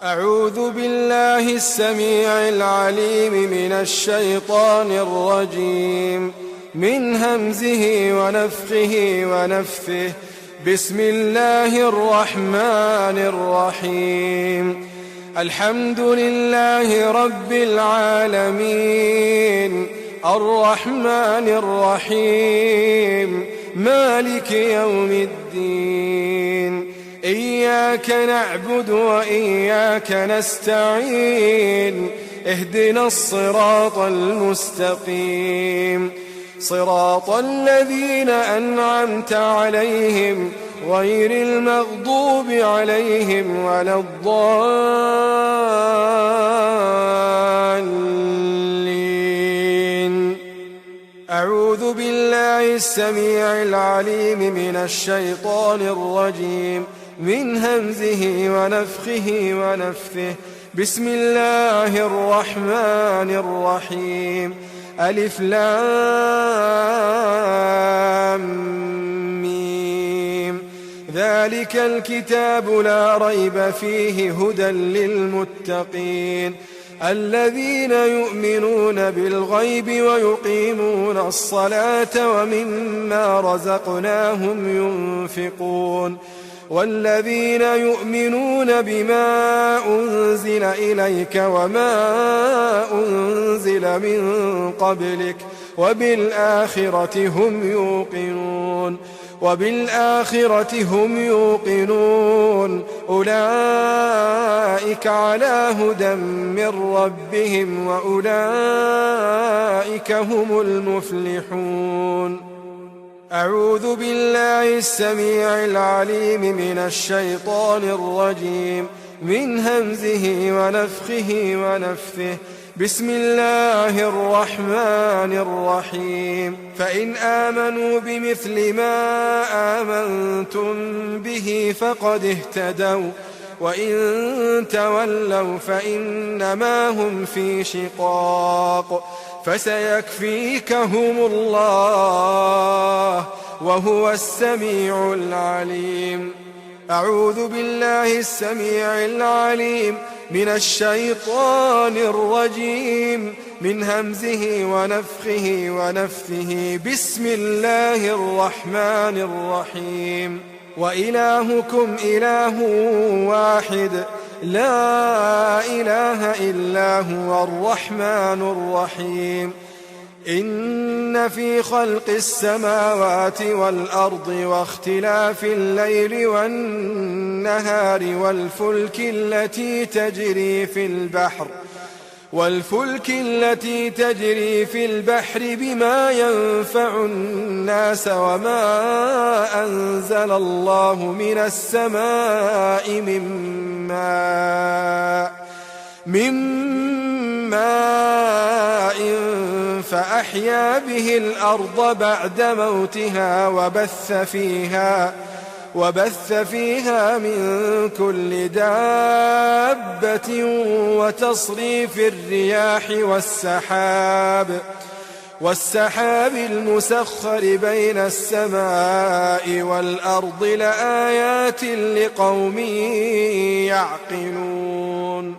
أعوذ بالله السميع العليم من الشيطان الرجيم من همزه ونفخه ونفثه. بسم الله الرحمن الرحيم. الحمد لله رب العالمين الرحمن الرحيم مالك يوم الدين. إياك نعبد وإياك نستعين. اهدنا الصراط المستقيم صراط الذين أنعمت عليهم غير المغضوب عليهم ولا الضالين. أعوذ بالله السميع العليم من الشيطان الرجيم من همزه ونفخه ونفثه. بسم الله الرحمن الرحيم. ألف لام ميم. ذلك الكتاب لا ريب فيه هدى للمتقين الذين يؤمنون بالغيب ويقيمون الصلاة ومما رزقناهم ينفقون والذين يؤمنون بما أنزل إليك وما أنزل من قبلك وبالآخرة هم يوقنون أولئك على هدى من ربهم وأولئك هم المفلحون. أعوذ بالله السميع العليم من الشيطان الرجيم من همزه ونفخه ونفثه. بسم الله الرحمن الرحيم. فإن آمنوا بمثل ما آمنتم به فقد اهتدوا وإن تولوا فإنما هم في شقاق فسيكفيكهم الله وهو السميع العليم. أعوذ بالله السميع العليم من الشيطان الرجيم من همزه ونفخه ونفثه. بسم الله الرحمن الرحيم. وإلهكم إله واحد لا إله إلا هو الرحمن الرحيم. إن في خلق السماوات والأرض واختلاف الليل والنهار والفلك التي تجري في البحر بما ينفع الناس وما أنزل الله من السماء من ماء فأحيا به الأرض بعد موتها وبث فيها من كل دابة وتصريف الرياح والسحاب المسخر بين السماء والأرض لآيات لقوم يعقلون.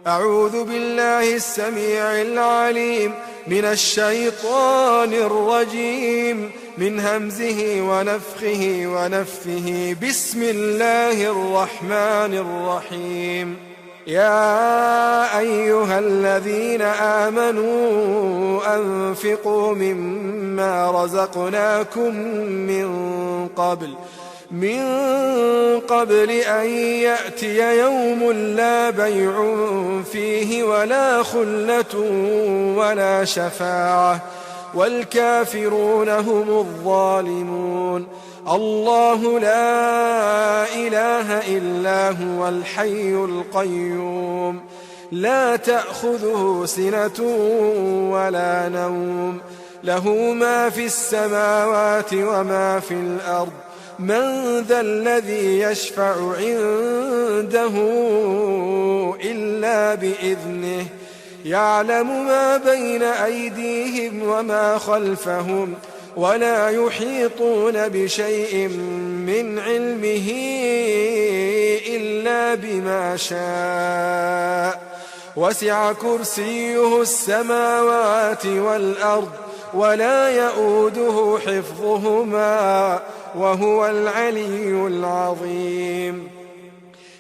أعوذ بالله السميع العليم من الشيطان الرجيم من همزه ونفخه ونفثه. بسم الله الرحمن الرحيم. يا أيها الذين آمنوا أنفقوا مما رزقناكم من قبل أن يأتي يوم لا بيع فيه ولا خلة ولا شفاعة والكافرون هم الظالمون. الله لا إله إلا هو الحي القيوم لا تأخذه سنة ولا نوم له ما في السماوات وما في الأرض. من ذا الذي يشفع عنده إلا بإذنه يعلم ما بين أيديهم وما خلفهم ولا يحيطون بشيء من علمه إلا بما شاء وسع كرسيه السماوات والأرض ولا يؤوده حفظهما وهو العلي العظيم.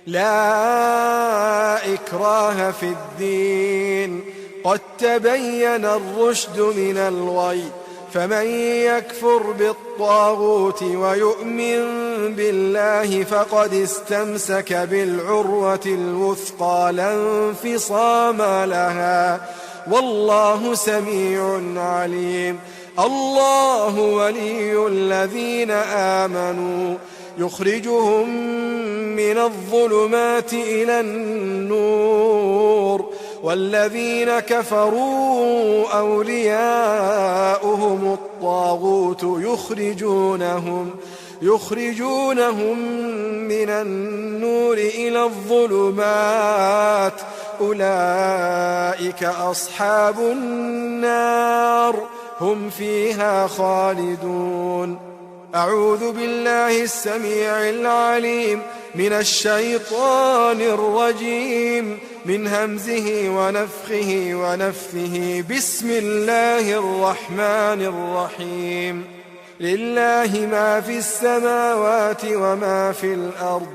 لا إكراه في الدين قد تبين الرشد من الغي فمن يكفر بالطاغوت ويؤمن بالله فقد استمسك بالعروة الوثقى لا انفصام لها والله سميع عليم. الله ولي الذين آمنوا يخرجهم من الظلمات إلى النور والذين كفروا أولياؤهم الطاغوت يخرجونهم من النور إلى الظلمات أولئك أصحاب النار هم فيها خالدون. أعوذ بالله السميع العليم من الشيطان الرجيم من همزه ونفثه بسم الله الرحمن الرحيم. لله ما في السماوات وما في الأرض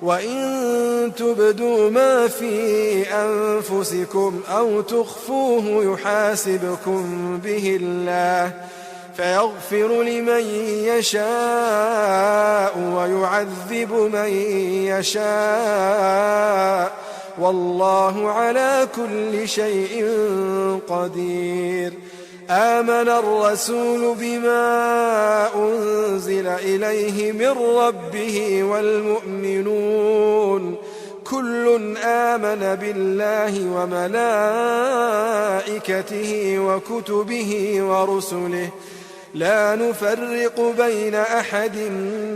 وإن تبدوا ما في أنفسكم أو تخفوه يحاسبكم به الله فيغفر لمن يشاء ويعذب من يشاء والله على كل شيء قدير. آمن الرسول بما أنزل إليه من ربه والمؤمنون كل آمن بالله وملائكته وكتبه ورسله لا نفرق بين أحد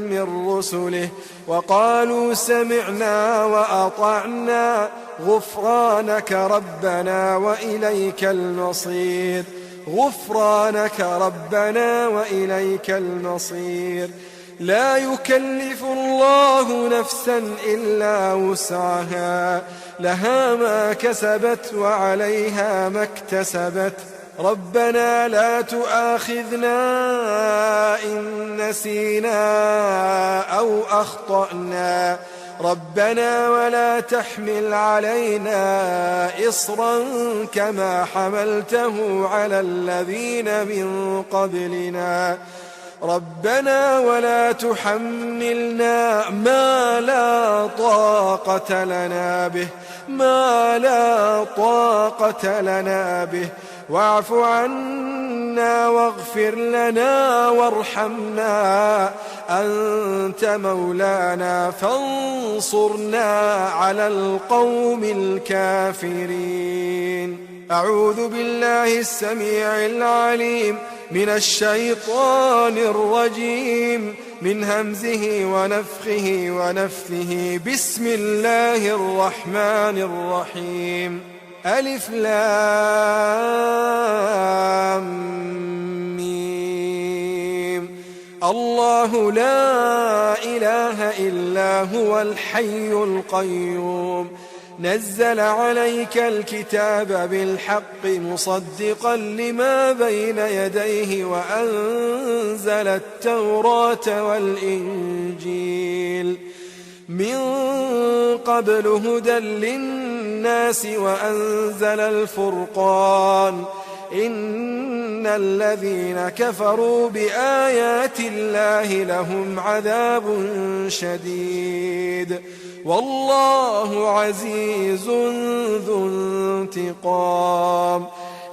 من رسله وقالوا سمعنا وأطعنا غفرانك ربنا وإليك المصير. غفرانك ربنا وإليك المصير. لا يكلف الله نفسا إلا وسعها لها ما كسبت وعليها ما اكتسبت ربنا لا تؤاخذنا إن نسينا أو أخطأنا ربنا ولا تحمل علينا إصرا كما حملته على الذين من قبلنا ربنا ولا تحملنا ما لا طاقة لنا به واعف عنا واغفر لنا وارحمنا أنت مولانا فانصرنا على القوم الكافرين. أعوذ بالله السميع العليم من الشيطان الرجيم من همزه ونفثه بسم الله الرحمن الرحيم. ألف لام ميم. الله لا إله إلا هو الحي القيوم نزل عليك الكتاب بالحق مصدقا لما بين يديه وأنزل التوراة والإنجيل من قبل هدى للناس وأنزل الفرقان إن الذين كفروا بآيات الله لهم عذاب شديد والله عزيز ذو انتقام.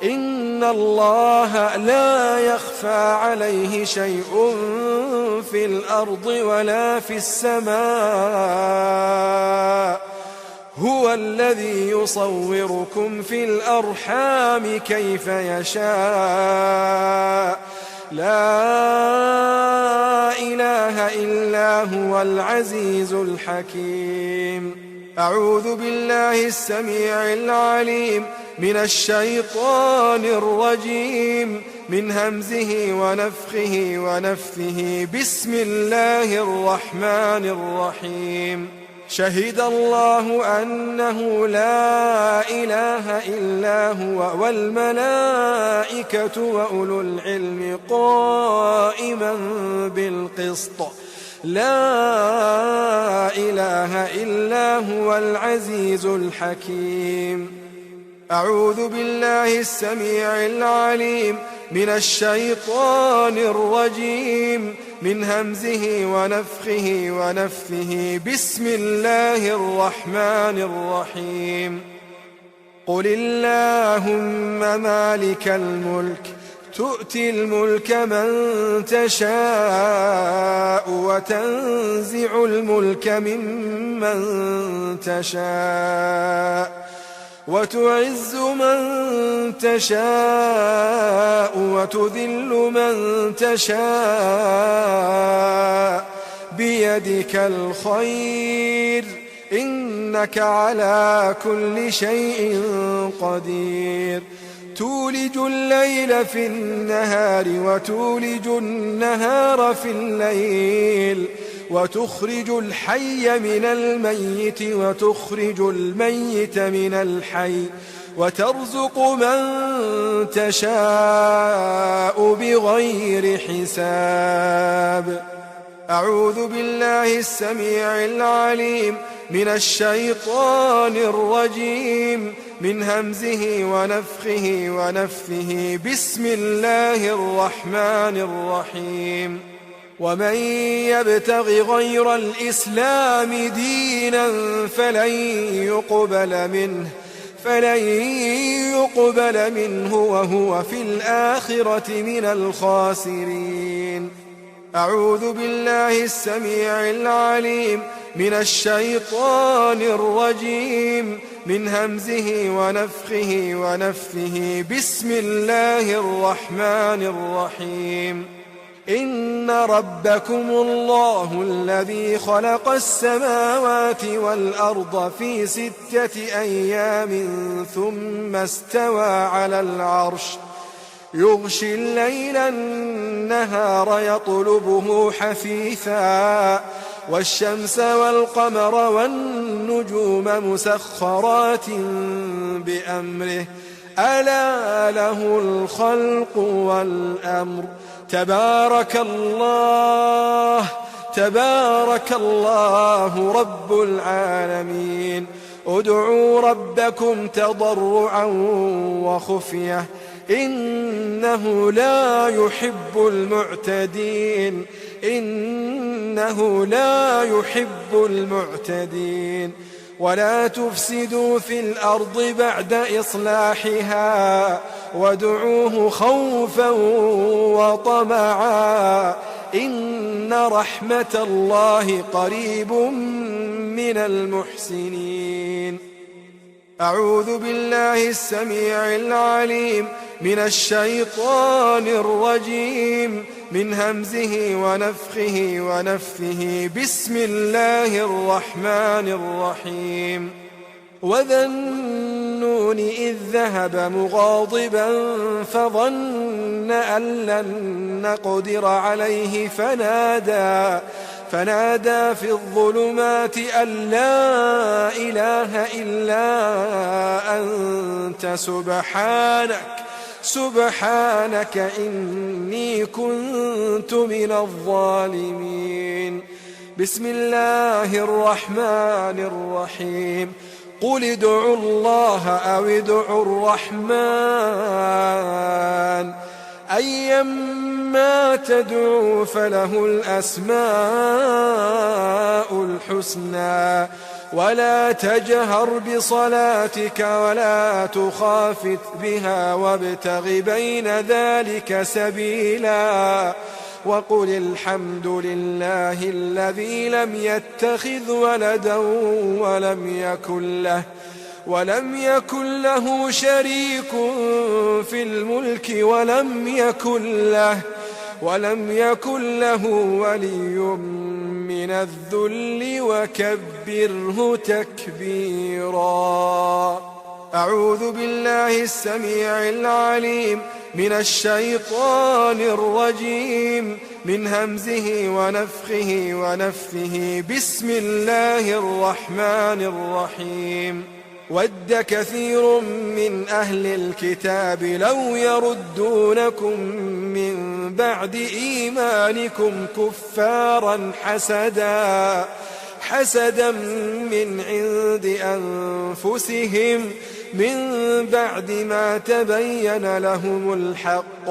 إن الله لا يخفى عليه شيء في الأرض ولا في السماء هو الذي يصوركم في الأرحام كيف يشاء لا إله إلا هو العزيز الحكيم. أعوذ بالله السميع العليم من الشيطان الرجيم من همزه ونفخه ونفثه بسم الله الرحمن الرحيم شهد الله أنه لا إله إلا هو والملائكة وأولو العلم قائما بالقسط لا إله إلا هو العزيز الحكيم أعوذ بالله السميع العليم من الشيطان الرجيم من همزه ونفخه ونفثه بسم الله الرحمن الرحيم قل اللهم مالك الملك تؤتي الملك من تشاء وتنزع الملك ممن تشاء وتعز من تشاء وتذل من تشاء بيدك الخير إنك على كل شيء قدير تولج الليل في النهار وتولج النهار في الليل وتخرج الحي من الميت وتخرج الميت من الحي وترزق من تشاء بغير حساب أعوذ بالله السميع العليم من الشيطان الرجيم من همزه ونفخه ونفثه بسم الله الرحمن الرحيم ومن يبتغ غير الإسلام دينا فلن يقبل منه وهو في الآخرة من الخاسرين أعوذ بالله السميع العليم من الشيطان الرجيم من همزه ونفخه ونفثه بسم الله الرحمن الرحيم إن ربكم الله الذي خلق السماوات والأرض في 6 أيام ثم استوى على العرش يغشي الليل النهار يطلبه حثيثا والشمس والقمر والنجوم مسخرات بأمره ألا له الخلق والأمر تبارك الله رب العالمين ادعوا ربكم تضرعا وخفية إنه لا يحب المعتدين ولا تفسدوا في الأرض بعد إصلاحها وادعوه خوفا وطمعا إن رحمة الله قريب من المحسنين أعوذ بالله السميع العليم من الشيطان الرجيم من همزه ونفخه ونفثه بسم الله الرحمن الرحيم وذا النون إذ ذهب مغاضبا فظن أن لن نقدر عليه فنادى في الظلمات أن لا إله إلا أنت سبحانك إني كنت من الظالمين بسم الله الرحمن الرحيم قل ادعوا الله أو ادعوا الرحمن أيما تدعوا فله الأسماء الحسنى ولا تجهر بصلاتك ولا تخافت بها وابتغ بين ذلك سبيلا وقل الحمد لله الذي لم يتخذ ولدا ولم يكن له شريك في الملك ولم يكن له ولي من الذل وكبره تكبيرا أعوذ بالله السميع العليم من الشيطان الرجيم من همزه ونفخه ونفثه. بسم الله الرحمن الرحيم. ود كثير من أهل الكتاب لو يردونكم من بعد إيمانكم كفارا حسدا من عند أنفسهم من بعد ما تبين لهم الحق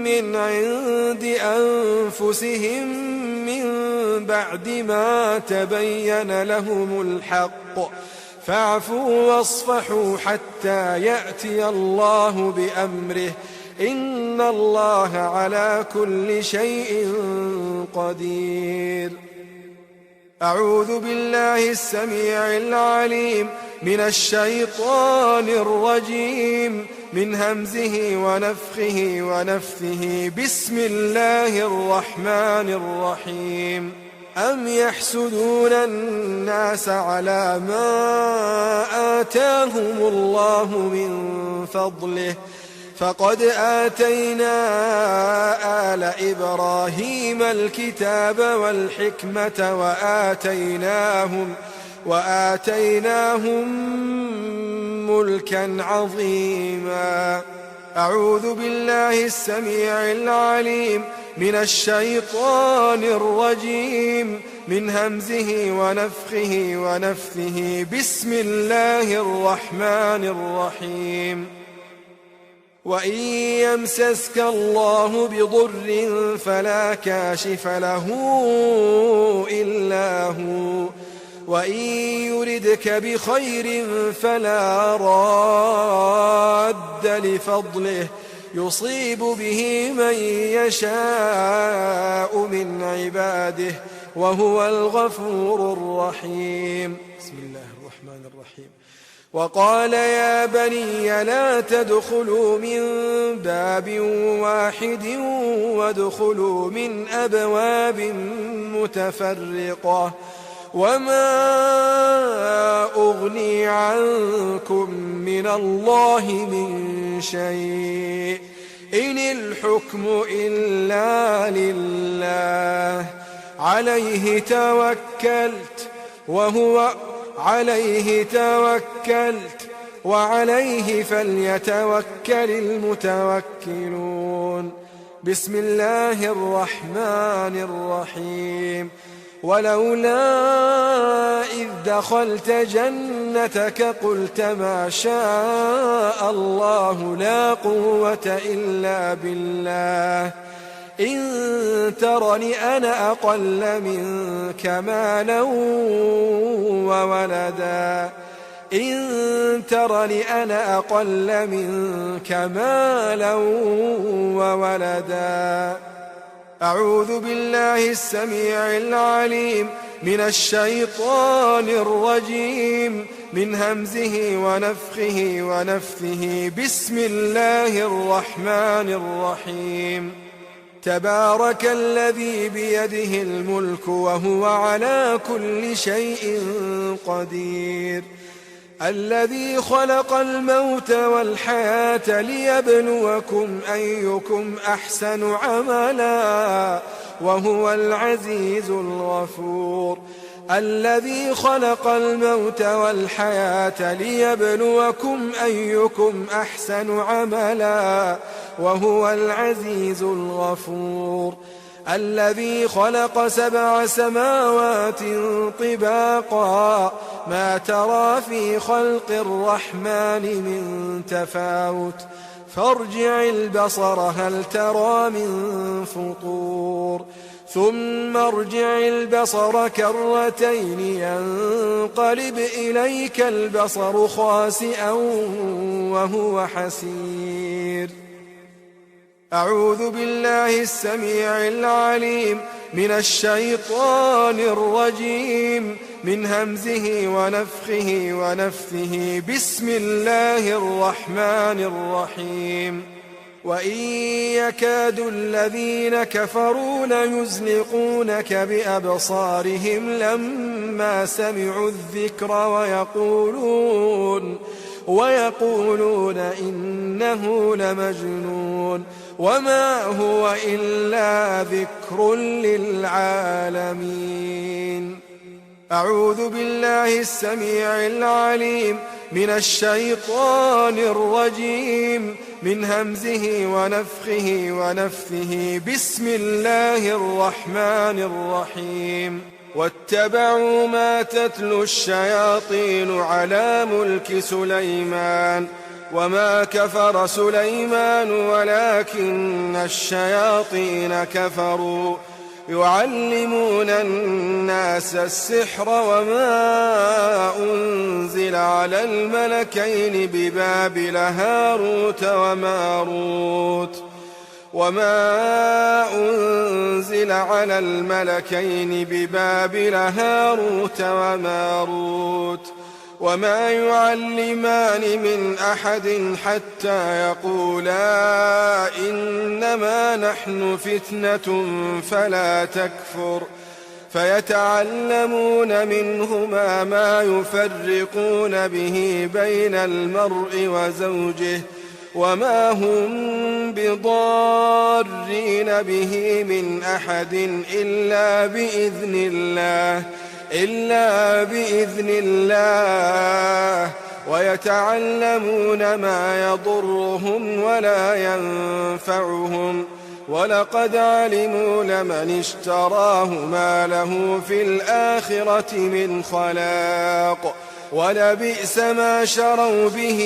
من عند أنفسهم من بعد ما تبين لهم الحق فاعفوا واصفحوا حتى يأتي الله بأمره إن الله على كل شيء قدير. أعوذ بالله السميع العليم من الشيطان الرجيم من همزه ونفخه ونفثه. بسم الله الرحمن الرحيم. أم يحسدون الناس على ما آتاهم الله من فضله فقد آتينا آل إبراهيم الكتاب والحكمة وآتيناهم ملكا عظيما. أعوذ بالله السميع العليم من الشيطان الرجيم من همزه ونفخه ونفثه. بسم الله الرحمن الرحيم. وإن يمسسك الله بضر فلا كاشف له إلا هو وإن يردك بخير فلا راد لفضله يصيب به من يشاء من عباده وهو الغفور الرحيم. بسم الله الرحمن الرحيم. وقال يا بني لا تدخلوا من باب واحد وادخلوا من أبواب متفرقة وما أغني عنكم من الله من شيء إن الحكم إلا لله عليه توكلت وعليه فليتوكل المتوكلون. بسم الله الرحمن الرحيم. ولولا إذ دخلت جنتك قلت ما شاء الله لا قوة إلا بالله إن ترني أنا أقل منك مالا وولدا أعوذ بالله السميع العليم من الشيطان الرجيم من همزه ونفخه ونفثه. بسم الله الرحمن الرحيم. تبارك الذي بيده الملك وهو على كل شيء قدير الذي خلق الموت والحياة ليبلوكم أيكم أحسن عملا وهو العزيز الغفور. الذي خلق الموت والحياة ليبلوكم أيكم أحسن عملا وهو العزيز الغفور. الذي خلق 7 سماوات طباقا ما ترى في خلق الرحمن من تفاوت فارجع البصر هل ترى من فطور ثم ارجع البصر كرتين ينقلب إليك البصر خاسئا وهو حسير. أعوذ بالله السميع العليم من الشيطان الرجيم من همزه ونفخه ونفثه. بسم الله الرحمن الرحيم. وإن يكاد الذين كفروا ليزلقونك بأبصارهم لما سمعوا الذكر ويقولون إنه لمجنون وما هو إلا ذكر للعالمين. أعوذ بالله السميع العليم من الشيطان الرجيم من همزه ونفثه بسم الله الرحمن الرحيم. واتبعوا ما تتلو الشياطين على ملك سليمان وما كفر سليمان ولكن الشياطين كفروا يعلمون الناس السحر وما أنزل على الملكين ببابل هاروت وماروت وما يعلمان من أحد حتى يقولا إنما نحن فتنة فلا تكفر فيتعلمون منهما ما يفرقون به بين المرء وزوجه وما هم بضارين به من أحد إلا بإذن الله ويتعلمون ما يضرهم ولا ينفعهم ولقد علموا لمن اشتراه ما له في الآخرة من خلاق ولبئس ما شروا به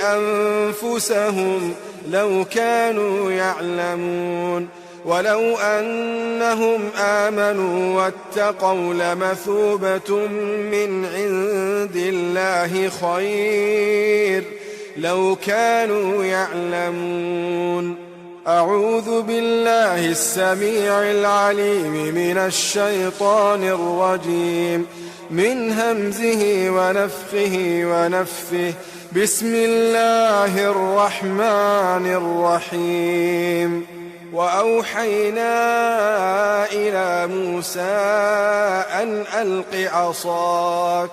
أنفسهم لو كانوا يعلمون ولو أنهم آمنوا واتقوا لمثوبة من عند الله خير لو كانوا يعلمون. أعوذ بالله السميع العليم من الشيطان الرجيم من همزه ونفثه بسم الله الرحمن الرحيم. وأوحينا إلى موسى أن ألق عصاك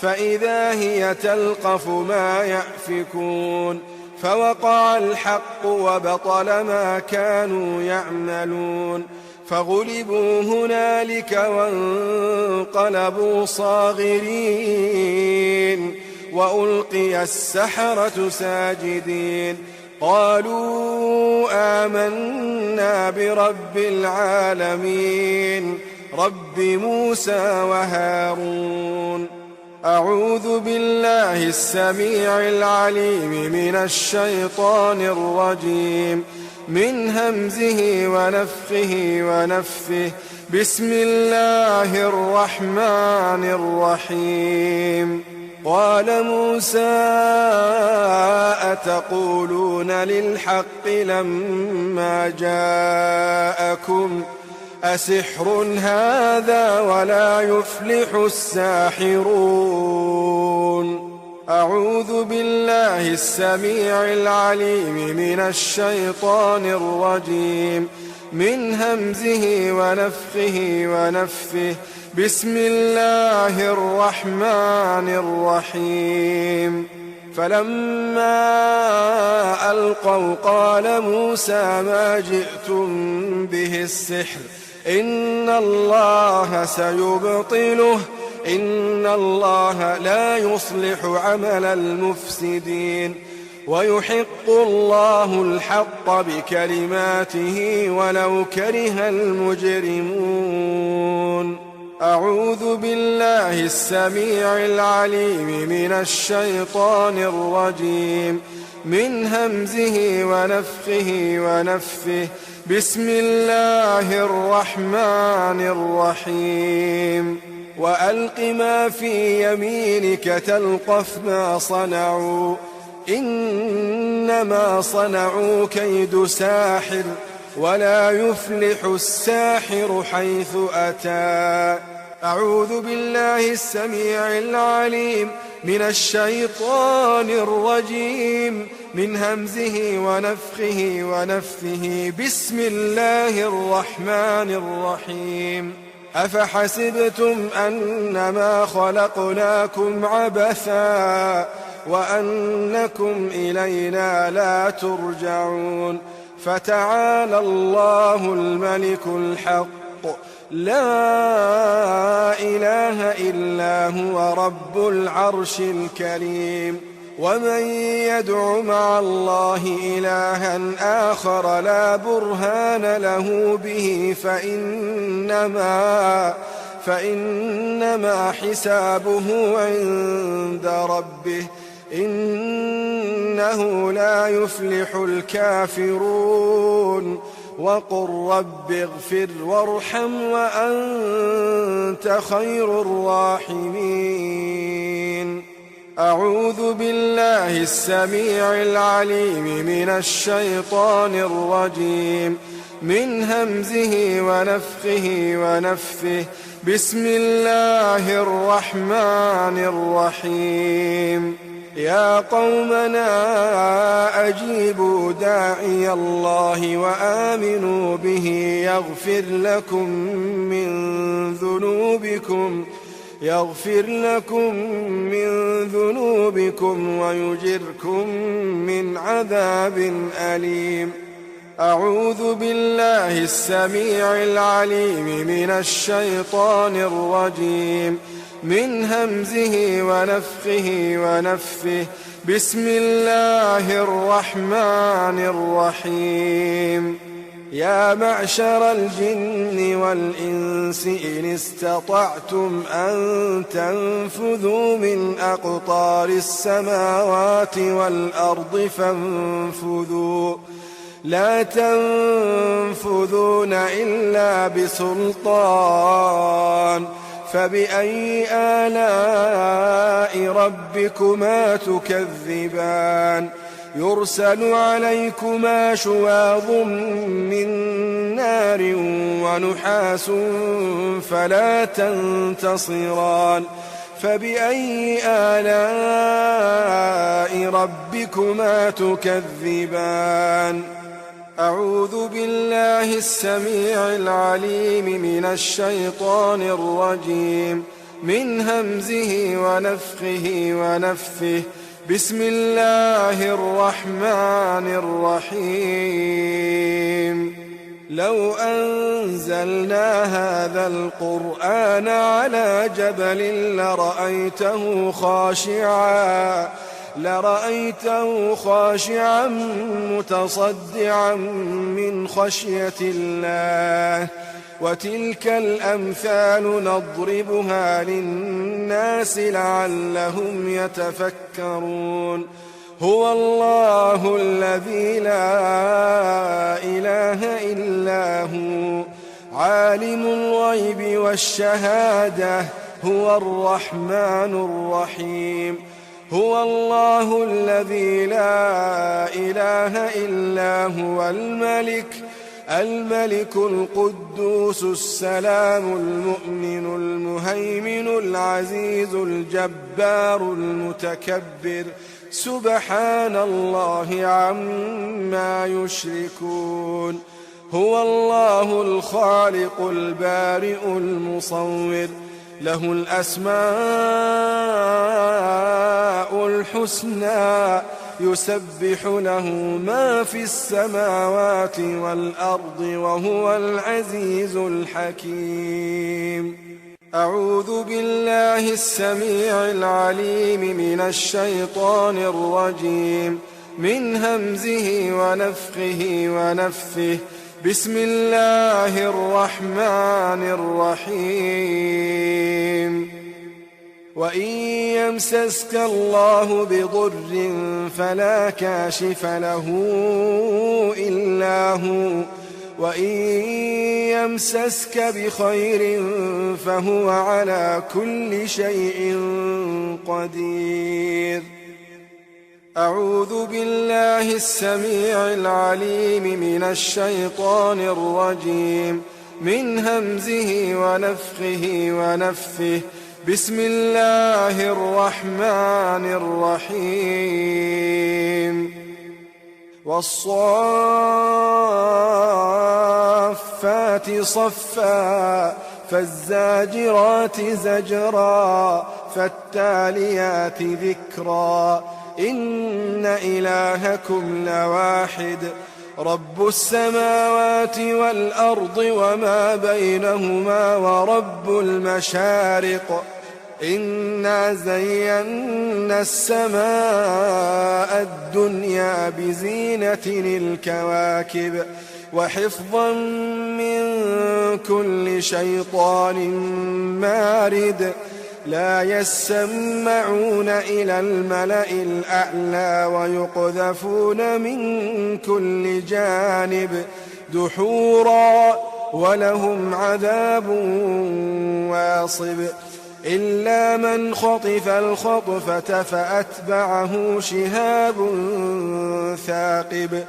فإذا هي تلقف ما يأفكون فوقع الحق وبطل ما كانوا يعملون فغلبوا هنالك وانقلبوا صاغرين وألقي السحرة ساجدين قالوا آمنا برب العالمين رب موسى وهارون. أعوذ بالله السميع العليم من الشيطان الرجيم من همزه ونفثه بسم الله الرحمن الرحيم. قال موسى أتقولون للحق لما جاءكم أسحر هذا ولا يفلح الساحرون. أعوذ بالله السميع العليم من الشيطان الرجيم من همزه ونفثه بسم الله الرحمن الرحيم. فلما ألقوا قال موسى ما جئتم به السحر إن الله سيبطله إن الله لا يصلح عمل المفسدين ويحق الله الحق بكلماته ولو كره المجرمون. أعوذ بالله السميع العليم من الشيطان الرجيم من همزه ونفثه بسم الله الرحمن الرحيم. وألق ما في يمينك تلقف ما صنعوا إنما صنعوا كيد ساحر ولا يفلح الساحر حيث أتى. أعوذ بالله السميع العليم من الشيطان الرجيم من همزه ونفخه ونفثه. بسم الله الرحمن الرحيم. أفحسبتم أنما خلقناكم عبثا وأنكم إلينا لا ترجعون. فتعالى الله الملك الحق لا إله إلا هو رب العرش الكريم. ومن يدع مع الله إلها آخر لا برهان له به فإنما حسابه عند ربه إنه لا يفلح الكافرون. وقل رب اغفر وارحم وأنت خير الراحمين. أعوذ بالله السميع العليم من الشيطان الرجيم من همزه ونفخه ونفثه. بسم الله الرحمن الرحيم. يا قومنا أجيبوا داعي الله وآمنوا به يغفر لكم من ذنوبكم ويجركم من عذاب أليم. أعوذ بالله السميع العليم من الشيطان الرجيم من همزه ونفخه ونفثه. بسم الله الرحمن الرحيم. يا معشر الجن والإنس إن استطعتم أن تنفذوا من أقطار السماوات والأرض فانفذوا لا تنفذون إلا بسلطان. فبأي آلاء ربكما تكذبان؟ يرسل عليكما شواظ من نار ونحاس فلا تنتصران. فبأي آلاء ربكما تكذبان؟ أعوذ بالله السميع العليم من الشيطان الرجيم من همزه ونفخه ونفثه. بسم الله الرحمن الرحيم. لو أنزلنا هذا القرآن على جبل لرأيته خاشعا متصدعا من خشية الله. وتلك الأمثال نضربها للناس لعلهم يتفكرون. هو الله الذي لا إله إلا هو عالم الغيب والشهادة هو الرحمن الرحيم. هو الله الذي لا إله إلا هو الملك القدوس السلام المؤمن المهيمن العزيز الجبار المتكبر. سبحان الله عما يشركون. هو الله الخالق البارئ المصور له الأسماء الحسنى يسبح له ما في السماوات والأرض وهو العزيز الحكيم. أعوذ بالله السميع العليم من الشيطان الرجيم من همزه ونفخه ونفثه. بسم الله الرحمن الرحيم. وإن يمسسك الله بضر فلا كاشف له إلا هو وإن يمسسك بخير فهو على كل شيء قدير. أعوذ بالله السميع العليم من الشيطان الرجيم من همزه ونفخه ونفثه. بسم الله الرحمن الرحيم والصافات صفا فالزاجرات زجرا فالتاليات ذكرا إن إلهكم لواحد رب السماوات والأرض وما بينهما ورب المشارق إنا زينا السماء الدنيا بزينة الكواكب وحفظا من كل شيطان مارد لا يسمعون إلى الملأ الأعلى ويقذفون من كل جانب دحورا ولهم عذاب واصب إلا من خطف الخطفة فأتبعه شهاب ثاقب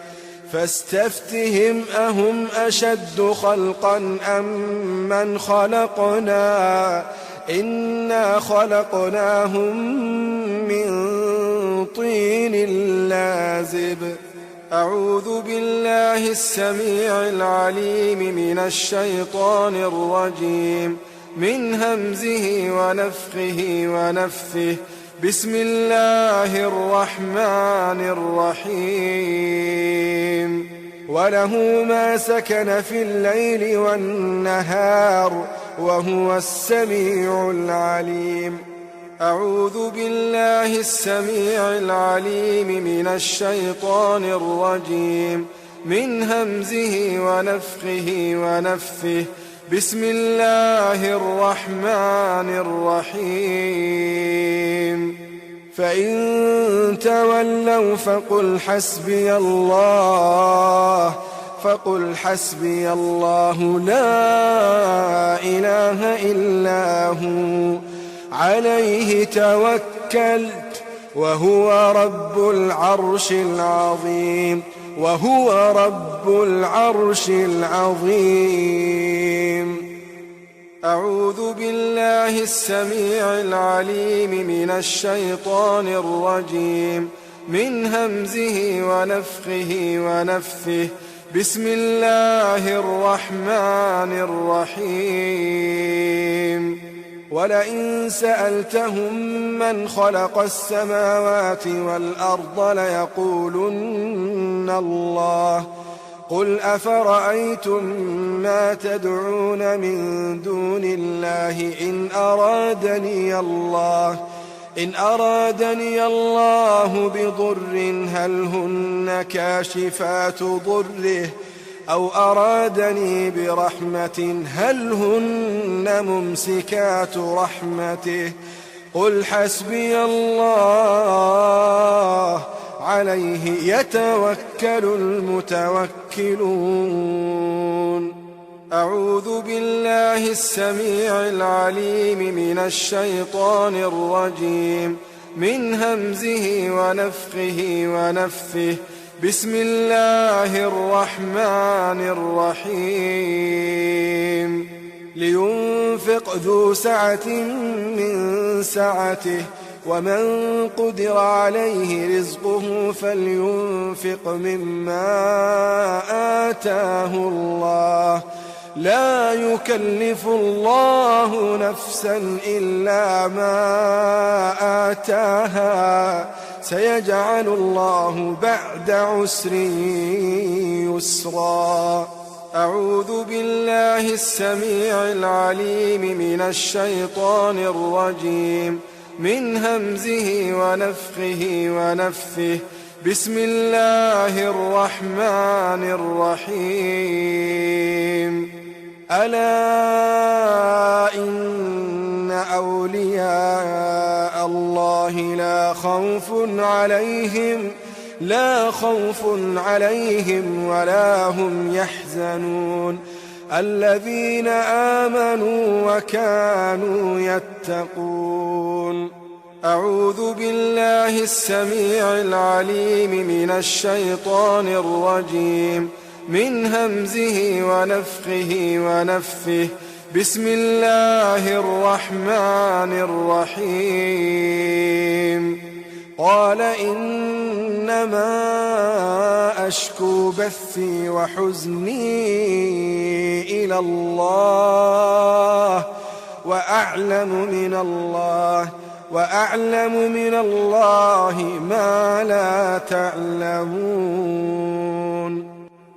فاستفتهم أهم أشد خلقا أم من خلقنا إنا خلقناهم من طين لازب أعوذ بالله السميع العليم من الشيطان الرجيم من همزه ونفخه ونفثه بسم الله الرحمن الرحيم وله ما سكن في الليل والنهار وهو السميع العليم أعوذ بالله السميع العليم من الشيطان الرجيم من همزه ونفخه ونفثه بسم الله الرحمن الرحيم فإن تولوا فقل حسبي الله لا إله إلا هو عليه توكلت وهو رب العرش العظيم أعوذ بالله السميع العليم من الشيطان الرجيم من همزه ونفخه ونفثه بسم الله الرحمن الرحيم ولئن سألتهم من خلق السماوات والأرض ليقولن الله قل أفرأيتم ما تدعون من دون الله إن أرادني الله بضر هل هن كاشفات ضره أو أرادني برحمة هل هن ممسكات رحمته قل حسبي الله عليه يتوكل المتوكلون أعوذ بالله السميع العليم من الشيطان الرجيم من همزه ونفخه ونفثه بسم الله الرحمن الرحيم لينفق ذو سعة من سعته ومن قدر عليه رزقه فلينفق مما آتاه الله لا يكلف الله نفسا إلا ما آتاها سيجعل الله بعد عسر يسرا أعوذ بالله السميع العليم من الشيطان الرجيم من همزه ونفخه ونفثه بسم الله الرحمن الرحيم ألا إن أولياء الله لا خوف عليهم ولا هم يحزنون الذين آمنوا وكانوا يتقون أعوذ بالله السميع العليم من الشيطان الرجيم من همزه ونفخه ونفثه بسم الله الرحمن الرحيم قال إنما أشكو بثي وحزني إلى الله وأعلم من الله ما لا تعلمون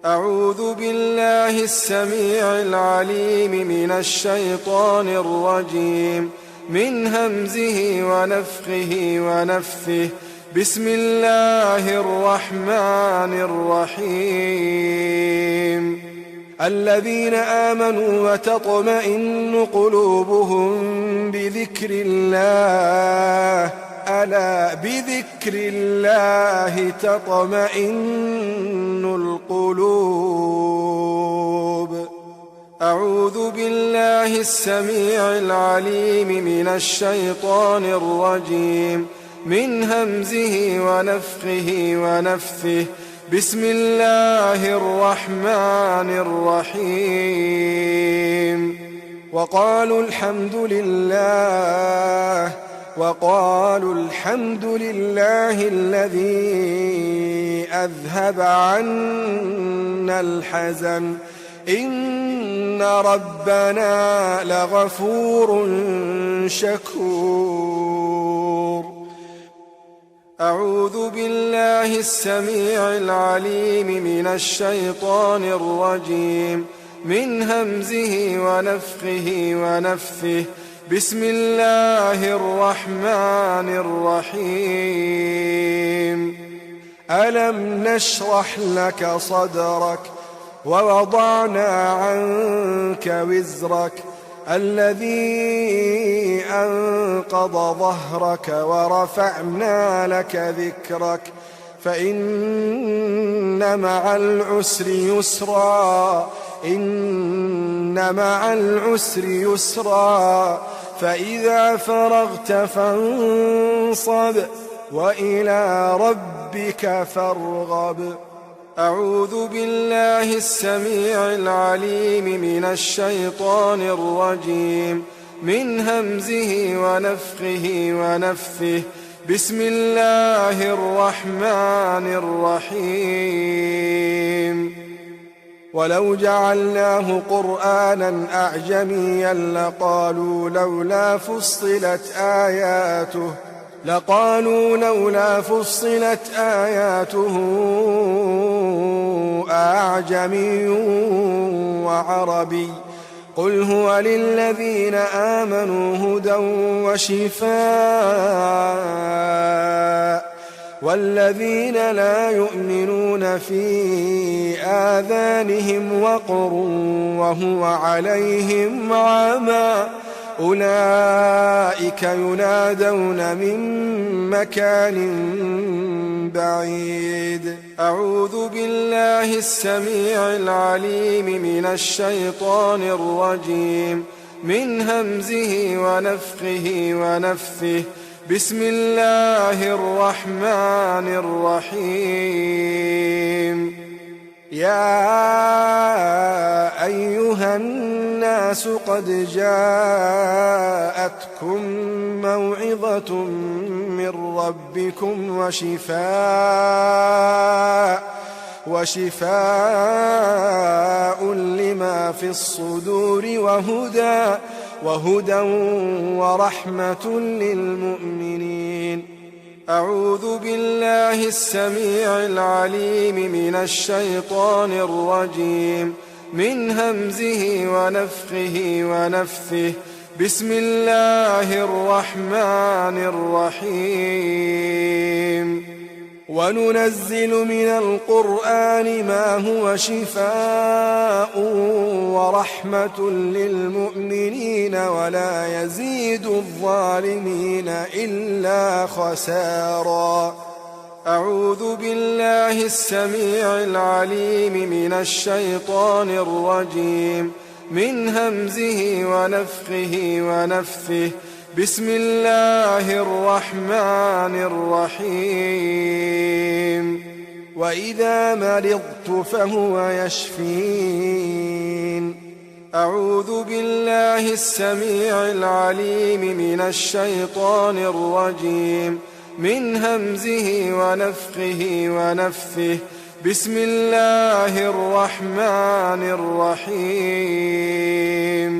أعوذ بالله السميع العليم من الشيطان الرجيم من همزه ونفخه ونفثه بسم الله الرحمن الرحيم الذين آمنوا وتطمئن قلوبهم بذكر الله ألا بذكر الله تطمئن القلوب أعوذ بالله السميع العليم من الشيطان الرجيم من همزه ونفخه ونفثه بسم الله الرحمن الرحيم وقالوا الحمد لله الذي أذهب عنا الحزن إن ربنا لغفور شكور أعوذ بالله السميع العليم من الشيطان الرجيم من همزه ونفخه ونفثه بسم الله الرحمن الرحيم ألم نشرح لك صدرك ووضعنا عنك وزرك الذي أنقض ظهرك ورفعنا لك ذكرك فإن مع العسر يسرا فإذا فرغت فانصب وإلى ربك فارغب أعوذ بالله السميع العليم من الشيطان الرجيم من همزه ونفخه ونفثه بسم الله الرحمن الرحيم ولو جعلناه قرآنا أعجميا لقالوا لولا فصلت آياته أعجمي وعربي قل هو للذين آمنوا هدى وشفاء والذين لا يؤمنون في آذانهم وقر وهو عليهم عمى أولئك ينادون من مكان بعيد أعوذ بالله السميع العليم من الشيطان الرجيم من همزه ونفخه ونفثه بسم الله الرحمن الرحيم يا أيها الناس قد جاءتكم موعظة من ربكم وشفاء لما في الصدور وهدى ورحمة للمؤمنين أعوذ بالله السميع العليم من الشيطان الرجيم من همزه ونفخه ونفثه بسم الله الرحمن الرحيم وننزل من القرآن ما هو شفاء ورحمة للمؤمنين ولا يزيد الظالمين إلا خسارا أعوذ بالله السميع العليم من الشيطان الرجيم من همزه ونفخه ونفثه بسم الله الرحمن الرحيم وإذا مرضت فهو يشفين أعوذ بالله السميع العليم من الشيطان الرجيم من همزه ونفخه ونفثه. بسم الله الرحمن الرحيم.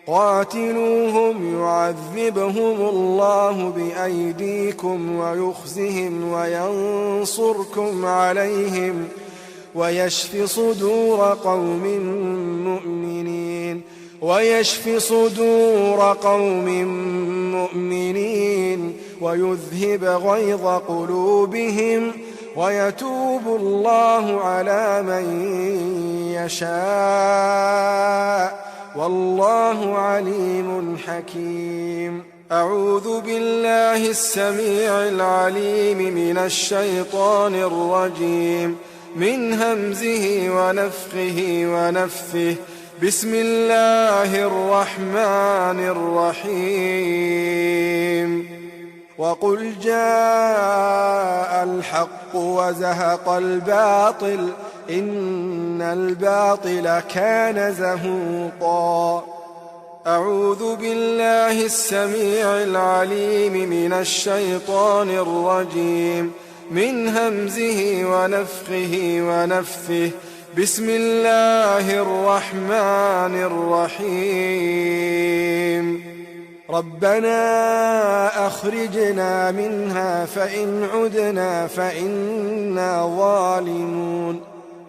قاتلوهم يعذبهم الله بأيديكم ويخزهم وينصركم عليهم ويشف صدور قوم مؤمنين ويذهب غيظ قلوبهم ويتوب الله على من يشاء والله عليم حكيم. أعوذ بالله السميع العليم من الشيطان الرجيم من همزه ونفخه ونفثه. بسم الله الرحمن الرحيم. وقل جاء الحق وزهق الباطل إن الباطل كان زهوقا. أعوذ بالله السميع العليم من الشيطان الرجيم من همزه ونفخه ونفثه. بسم الله الرحمن الرحيم. ربنا أخرجنا منها فإن عدنا فإنا ظالمون.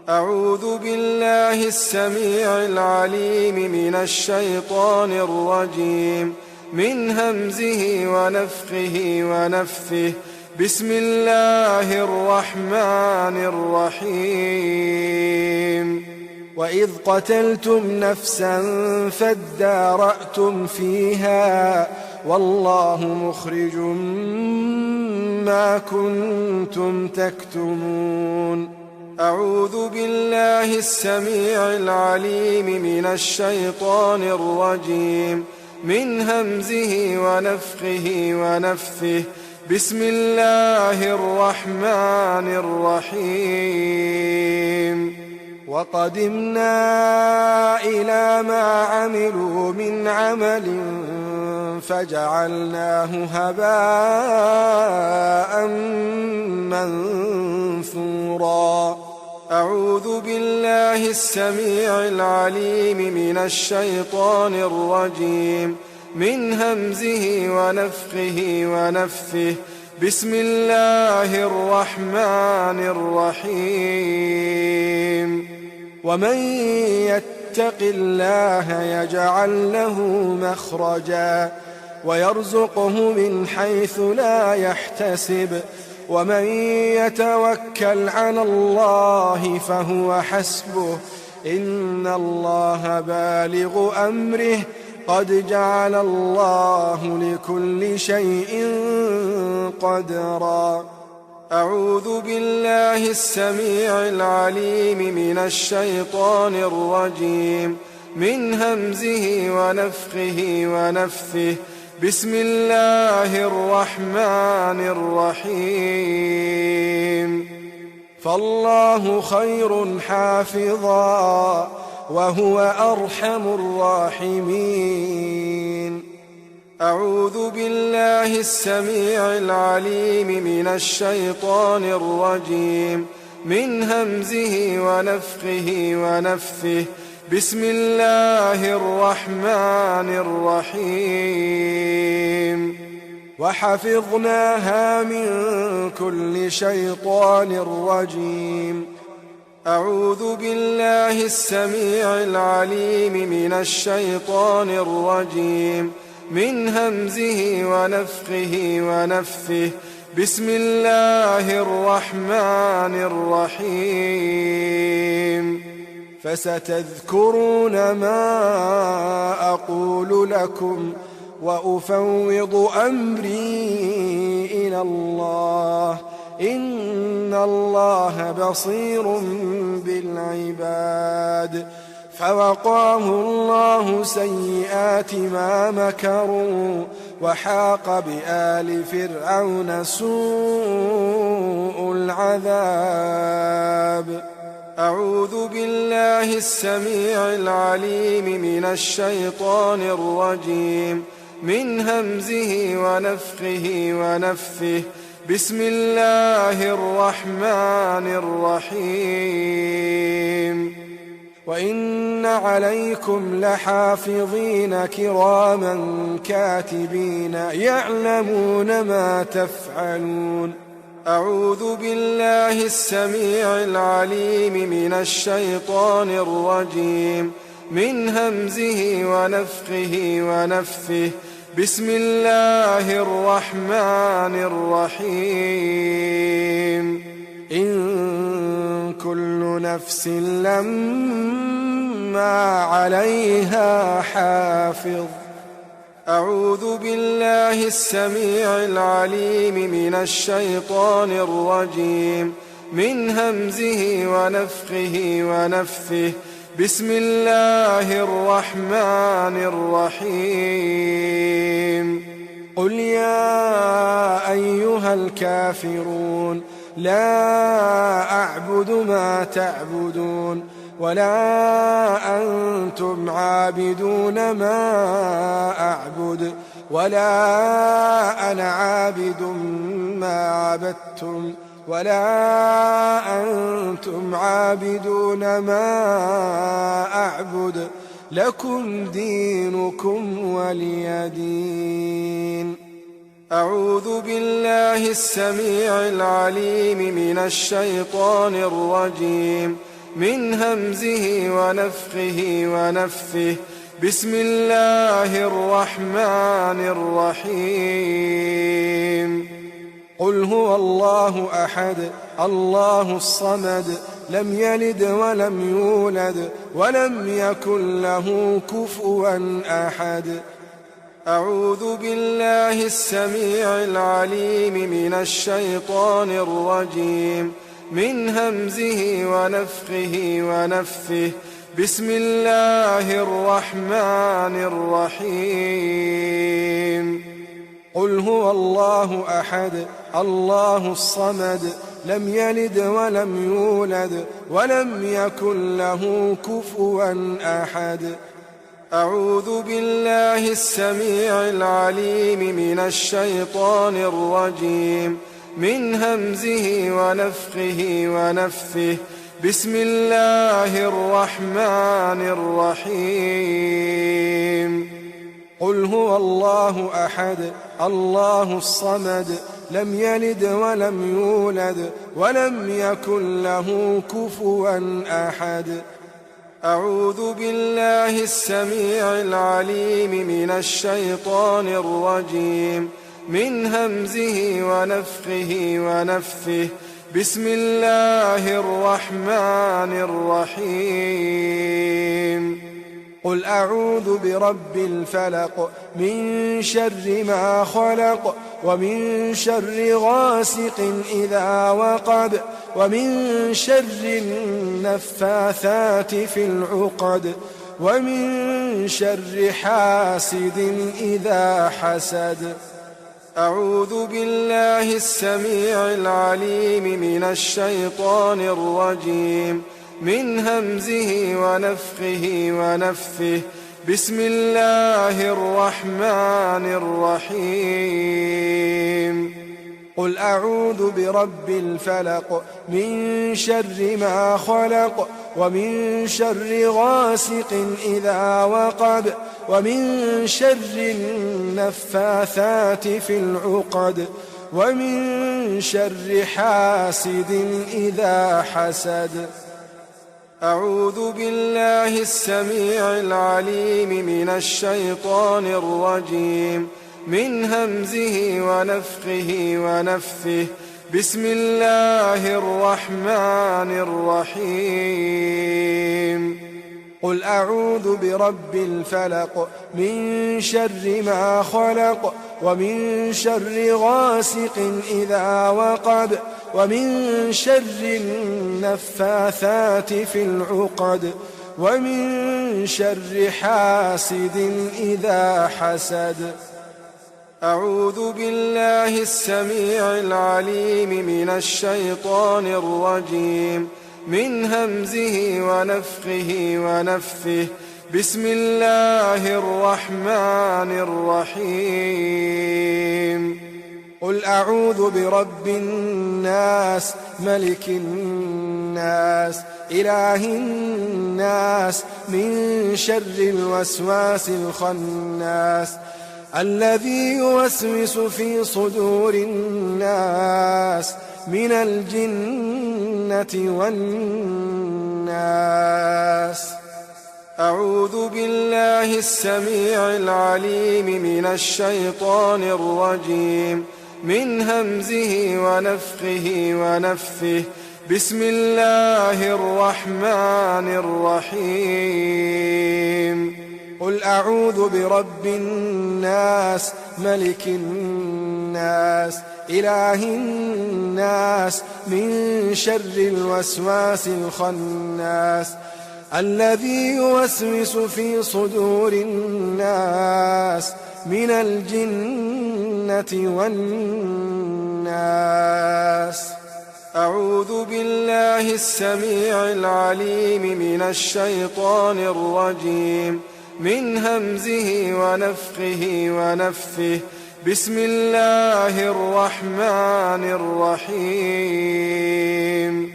أعوذ بالله السميع العليم من الشيطان الرجيم من همزه ونفخه ونفثه. بسم الله الرحمن الرحيم. وإذ قتلتم نفسا فادارأتم فيها والله مخرج ما كنتم تكتمون. أعوذ بالله السميع العليم من الشيطان الرجيم من همزه ونفخه ونفثه. بسم الله الرحمن الرحيم. وقدمنا إلى ما عملوا من عمل فجعلناه هباء منثورا. أعوذ بالله السميع العليم من الشيطان الرجيم من همزه ونفخه ونفثه. بسم الله الرحمن الرحيم. ومن يتق الله يجعل له مخرجا ويرزقه من حيث لا يحتسب ومن يتوكل على الله فهو حسبه إن الله بالغ أمره قد جعل الله لكل شيء قدرا. أعوذ بالله السميع العليم من الشيطان الرجيم من همزه ونفخه ونفثه. بسم الله الرحمن الرحيم. فالله خير حافظا وهو أرحم الراحمين. أعوذ بالله السميع العليم من الشيطان الرجيم من همزه ونفخه ونفثه. بسم الله الرحمن الرحيم. وحفظناها من كل شيطان رجيم. أعوذ بالله السميع العليم من الشيطان الرجيم من همزه ونفخه ونفثه. بسم الله الرحمن الرحيم. فستذكرون ما أقول لكم وأفوض أمري إلى الله إن الله بصير بالعباد. فوقاه الله سيئات ما مكروا وحاق بآل فرعون سوء العذاب. أعوذ بالله السميع العليم من الشيطان الرجيم من همزه ونفخه ونفثه. بسم الله الرحمن الرحيم. وإن عليكم لحافظين كراما كاتبين يعلمون ما تفعلون. أعوذ بالله السميع العليم من الشيطان الرجيم من همزه ونفخه ونفثه. بسم الله الرحمن الرحيم. إن كل نفس لما عليها حافظ. أعوذ بالله السميع العليم من الشيطان الرجيم من همزه ونفخه ونفثه. بسم الله الرحمن الرحيم. قل يا أيها الكافرون لا أعبد ما تعبدون ولا أنتم عابدون ما أعبد ولا أنا عابد ما عبدتم ولا أنتم عابدون ما أعبد لكم دينكم ولي دين. أعوذ بالله السميع العليم من الشيطان الرجيم من همزه ونفخه ونفثه. بسم الله الرحمن الرحيم. قل هو الله أحد الله الصمد لم يلد ولم يولد ولم يكن له كفوا أحد. أعوذ بالله السميع العليم من الشيطان الرجيم من همزه ونفخه ونفثه. بسم الله الرحمن الرحيم. قل هو الله أحد الله الصمد لم يلد ولم يولد ولم يكن له كفوا أحد. أعوذ بالله السميع العليم من الشيطان الرجيم من همزه ونفخه ونفثه. بسم الله الرحمن الرحيم. قل هو الله أحد الله الصمد لم يلد ولم يولد ولم يكن له كفوا أحد. أعوذ بالله السميع العليم من الشيطان الرجيم من همزه ونفخه ونفثه. بسم الله الرحمن الرحيم. قل أعوذ برب الفلق من شر ما خلق ومن شر غاسق إذا وقب ومن شر النفاثات في العقد ومن شر حاسد إذا حسد. أعوذ بالله السميع العليم من الشيطان الرجيم من همزه ونفخه ونفثه. بسم الله الرحمن الرحيم. قل أعوذ برب الفلق من شر ما خلق ومن شر غاسق إذا وقب ومن شر النفاثات في العقد ومن شر حاسد إذا حسد. أعوذ بالله السميع العليم من الشيطان الرجيم من همزه ونفخه ونفثه. بسم الله الرحمن الرحيم. قل أعوذ برب الفلق من شر ما خلق ومن شر غاسق إذا وقب ومن شر النفاثات في العقد ومن شر حاسد إذا حسد. أعوذ بالله السميع العليم من الشيطان الرجيم من همزه ونفخه ونفثه. بسم الله الرحمن الرحيم. قل أعوذ برب الناس ملك الناس إله الناس من شر الوسواس الخناس الذي يوسوس في صدور الناس من الجنة والناس. أعوذ بالله السميع العليم من الشيطان الرجيم من همزه ونفخه ونفثه. بسم الله الرحمن الرحيم. قل أعوذ برب الناس ملك الناس إله الناس من شر الوسواس الخناس الذي يوسوس في صدور الناس من الجنة والناس. أعوذ بالله السميع العليم من الشيطان الرجيم من همزه ونفخه ونفثه. بسم الله الرحمن الرحيم.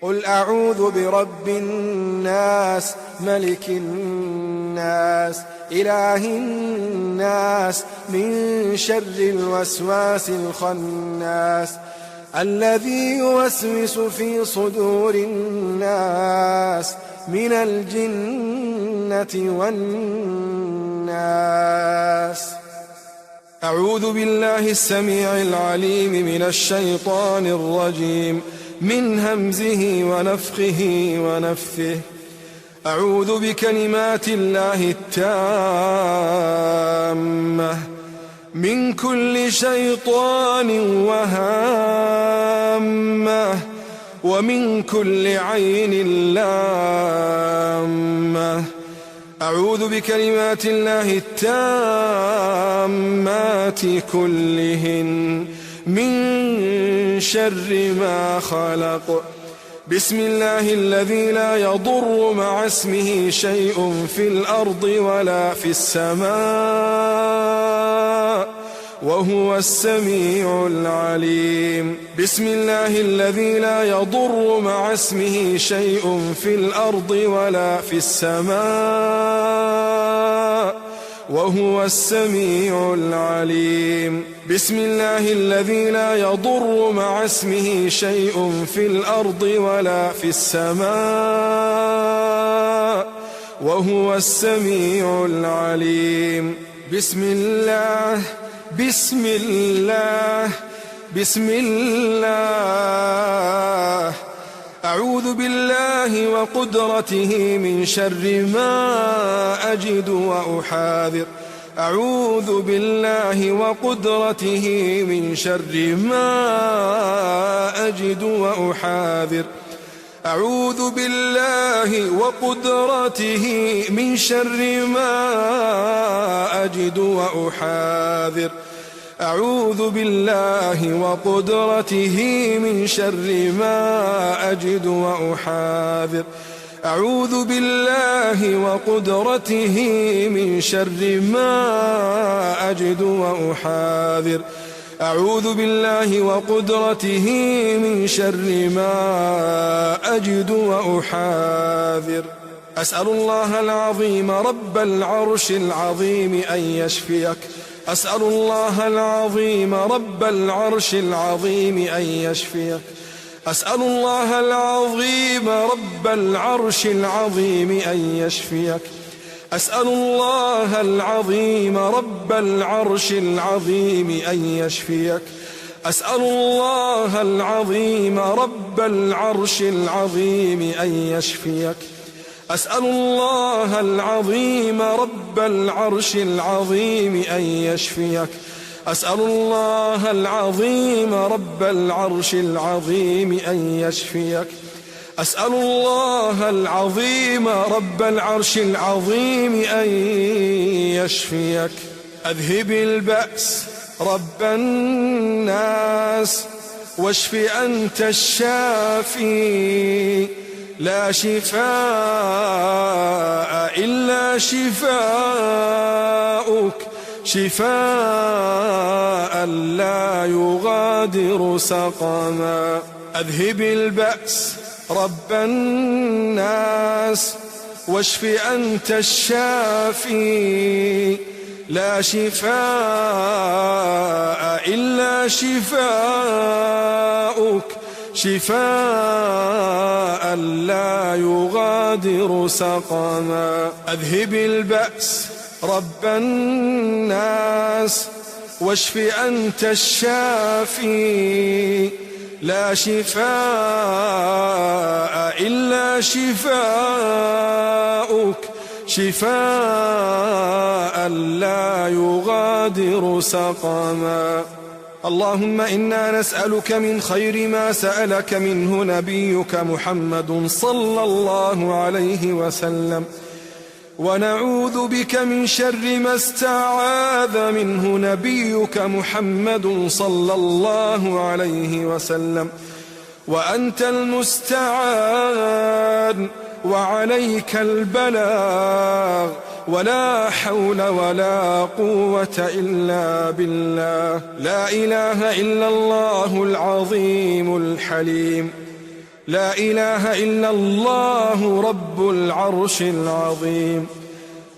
قل أعوذ برب الناس ملك الناس إله الناس من شر الوسواس الخناس الذي يوسوس في صدور الناس من الجنة والناس. أعوذ بالله السميع العليم من الشيطان الرجيم من همزه ونفخه ونفثه. أعوذ بكلمات الله التامة من كل شيطان وهامة ومن كل عين لامة. أعوذ بكلمات الله التامات كلهن من شر ما خلق. بسم الله الذي لا يضر مع اسمه شيء في الأرض ولا في السماء وهو السميع العليم. بسم الله الذي لا يضر مع اسمه شيء في الأرض ولا في السماء وهو السميع العليم. بسم الله الذي لا يضر مع اسمه شيء في الأرض ولا في السماء وهو السميع العليم. بسم الله بسم الله بسم الله. أعوذ بالله وقدرته من شر ما أجد وأحاذر. أعوذ بالله وقدرته من شر ما أجد وأحاذر. أعوذ بالله وقدرته من شر ما أجد وأحاذر. أعوذ بالله وقدرته من شر ما أجد وأحاذر. أعوذ بالله وقدرته من شر ما أجد وأحاذر. أعوذ بالله وقدرته من شر ما أجد وأحاذر. أسأل الله العظيم رب العرش العظيم أن يشفيك. أسأل الله العظيم رب العرش العظيم أن يشفيك. أسأل الله العظيم رب العرش العظيم أن يشفيك. أسأل الله العظيم رب العرش العظيم أن يشفيك. أسأل الله العظيم رب العرش العظيم أن يشفيك. أسأل الله العظيم رب العرش العظيم أن يشفيك. أسأل الله العظيم رب العرش العظيم أن يشفيك. أسأل الله العظيم رب العرش العظيم أن يشفيك. أذهب البأس رب الناس واشف أنت الشافي لا شفاء إلا شفاؤك شفاء لا يغادر سقما أذهب البأس رب الناس واشف أنت الشافي لا شفاء إلا شفاؤك شفاء لا يغادر سقما أذهب البأس رب الناس واشف أنت الشافي لا شفاء إلا شفاؤك شفاء لا يغادر سقما اللهم إنا نسألك من خير ما سألك منه نبيك محمد صلى الله عليه وسلم ونعوذ بك من شر ما استعاذ منه نبيك محمد صلى الله عليه وسلم وأنت المستعان وعليك البلاغ ولا حول ولا قوة إلا بالله لا إله إلا الله العظيم الحليم لا إله إلا الله رب العرش العظيم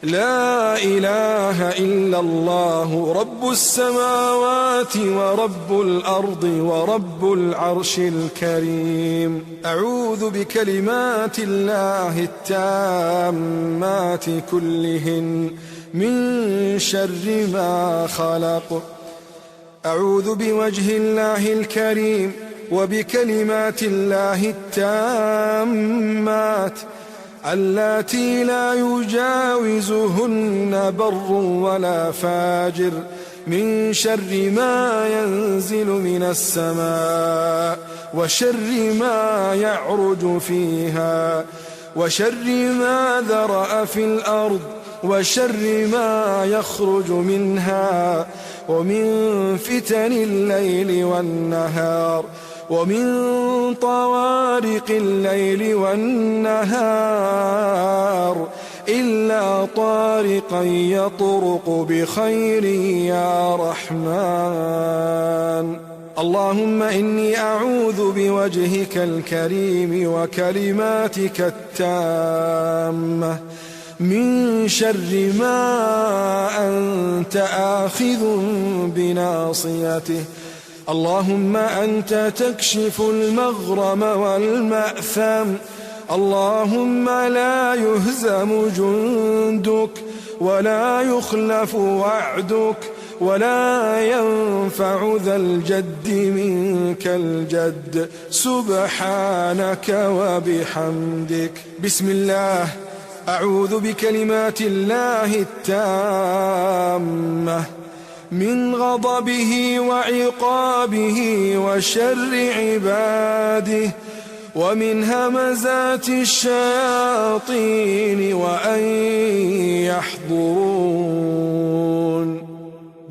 لا إله إلا الله رب السماوات ورب الأرض ورب العرش الكريم أعوذ بكلمات الله التامات كلهن من شر ما خلق أعوذ بوجه الله الكريم وبكلمات الله التامات اللاتي لا يجاوزهن بر ولا فاجر من شر ما ينزل من السماء وشر ما يعرج فيها وشر ما ذرأ في الأرض وشر ما يخرج منها ومن فتن الليل والنهار ومن طوارق الليل والنهار إلا طارقا يطرق بخير يا رحمن اللهم إني أعوذ بوجهك الكريم وكلماتك التامة من شر ما أنت آخذ بناصيته اللهم أنت تكشف المغرم والمأثم اللهم لا يهزم جندك ولا يخلف وعدك ولا ينفع ذا الجد منك الجد سبحانك وبحمدك بسم الله أعوذ بكلمات الله التامة من غضبه وعقابه وشر عباده ومن همزات الشياطين وأن يحضرون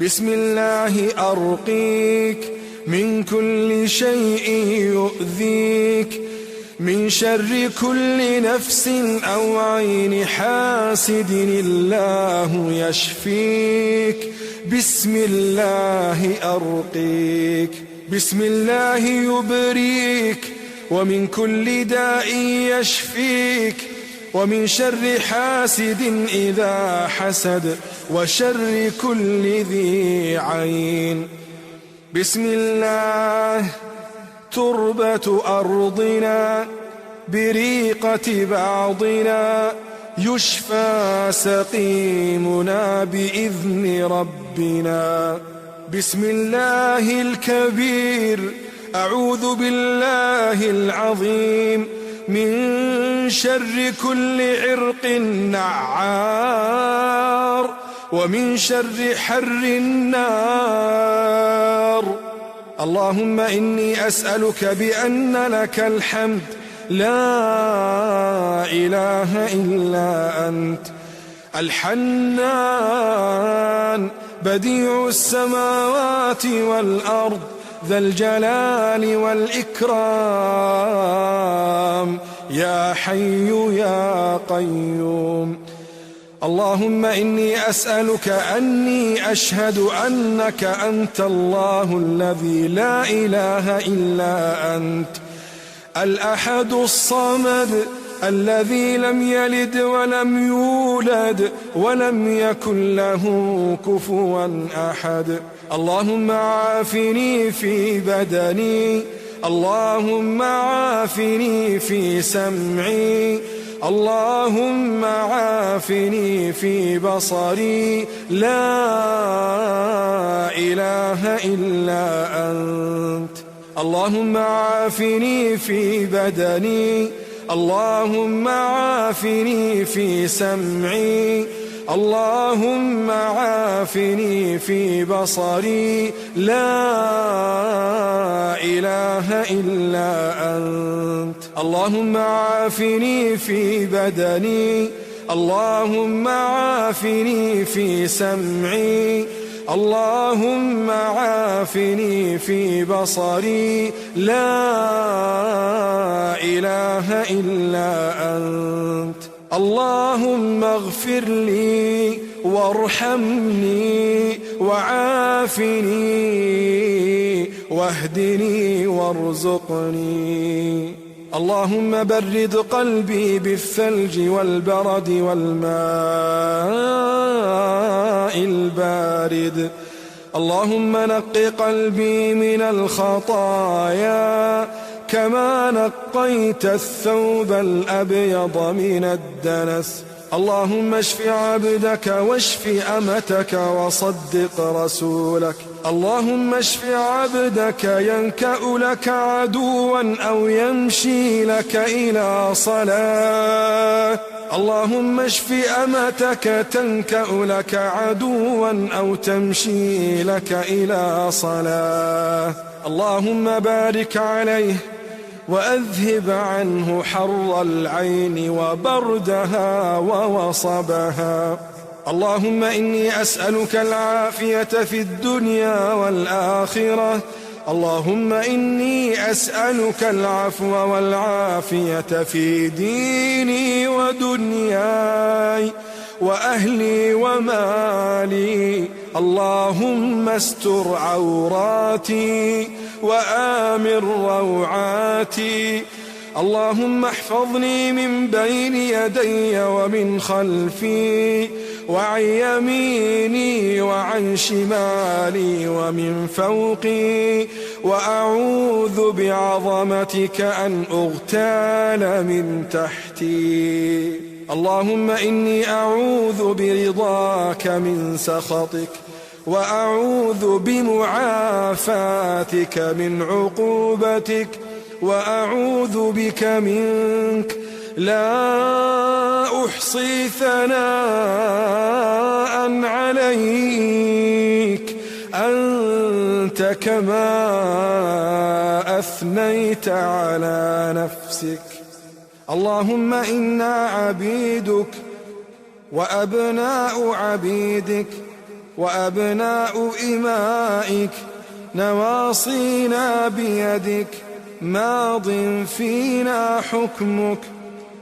بسم الله أرقيك من كل شيء يؤذيك من شر كل نفس أو عين حاسد الله يشفيك بسم الله أرقيك بسم الله يبريك ومن كل داء يشفيك ومن شر حاسد إذا حسد وشر كل ذي عين بسم الله تربة أرضنا بريقة بعضنا يشفى سقيمنا بإذن ربنا بسم الله الكبير أعوذ بالله العظيم من شر كل عرق نعار ومن شر حر النار اللهم إني أسألك بأن لك الحمد لا إله إلا أنت الحنان بديع السماوات والأرض ذا الجلال والإكرام يا حي يا قيوم. اللهم إني أسألك أني أشهد أنك أنت الله الذي لا إله إلا أنت، الأحد الصمد الذي لم يلد ولم يولد ولم يكن له كفوا أحد. اللهم عافني في بدني، اللهم عافني في سمعي، اللهم عافني في بصري، لا إله إلا أنت. اللهم عافني في بدني، اللهم عافني في سمعي، اللهم عافني في بصري، لا إله إلا أنت. اللهم عافني في بدني، اللهم عافني في سمعي، اللهم عافني في بصري، لا إله إلا أنت. اللهم اغفر لي وارحمني وعافني واهدني وارزقني. اللهم برد قلبي بالثلج والبرد والماء البارد. اللهم نق قلبي من الخطايا كما نقيت الثوب الأبيض من الدنس. اللهم اشف عبدك واشف أمتك وصدق رسولك. اللهم اشف عبدك ينكأ لك عدوا أو يمشي لك إلى صلاة. اللهم اشف أمتك تنكأ لك عدوا أو تمشي لك إلى صلاة. اللهم بارك عليه وأذهب عنه حر العين وبردها ووصبها. اللهم إني أسألك العافية في الدنيا والآخرة. اللهم إني أسألك العفو والعافية في ديني ودنياي وأهلي ومالي. اللهم استر عوراتي وآمن روعاتي. اللهم احفظني من بين يدي ومن خلفي وعن يميني وعن شمالي ومن فوقي، وأعوذ بعظمتك أن أغتال من تحتي. اللهم إني أعوذ برضاك من سخطك، وأعوذ بمعافاتك من عقوبتك، وأعوذ بك منك، لا أحصي ثناء عليك أنت كما أثنيت على نفسك. اللهم إنا عبيدك وأبناء عبيدك وأبناء إمائك، نواصينا بيدك، ماض فينا حكمك،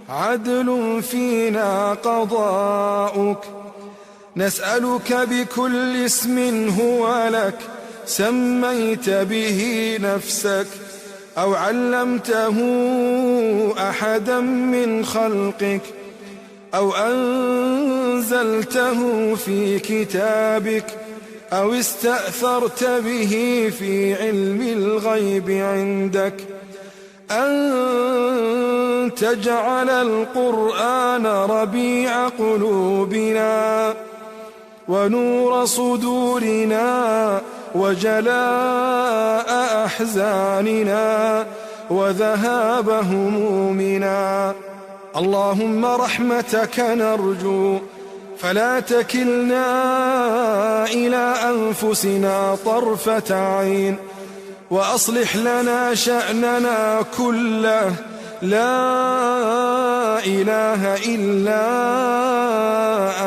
عدل فينا قضاؤك. نسألك بكل اسم هو لك سميت به نفسك أو علمته أحدا من خلقك أو أنزلته في كتابك أو استأثرت به في علم الغيب عندك، أن تجعل القرآن ربيع قلوبنا ونور صدورنا وجلاء أحزاننا وذهاب همومنا. اللهم رحمتك نرجو، فلا تكلنا إلى أنفسنا طرفة عين، وأصلح لنا شأننا كله. لا إله إلا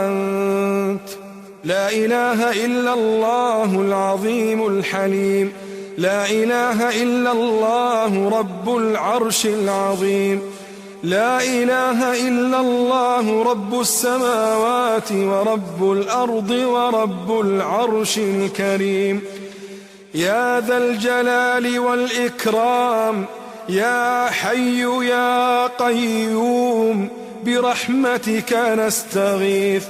أنت، لا إله إلا الله العظيم الحليم، لا إله إلا الله رب العرش العظيم. لا إله إلا الله رب السماوات ورب الأرض ورب العرش الكريم. يا ذا الجلال والإكرام، يا حي يا قيوم، برحمتك نستغيث.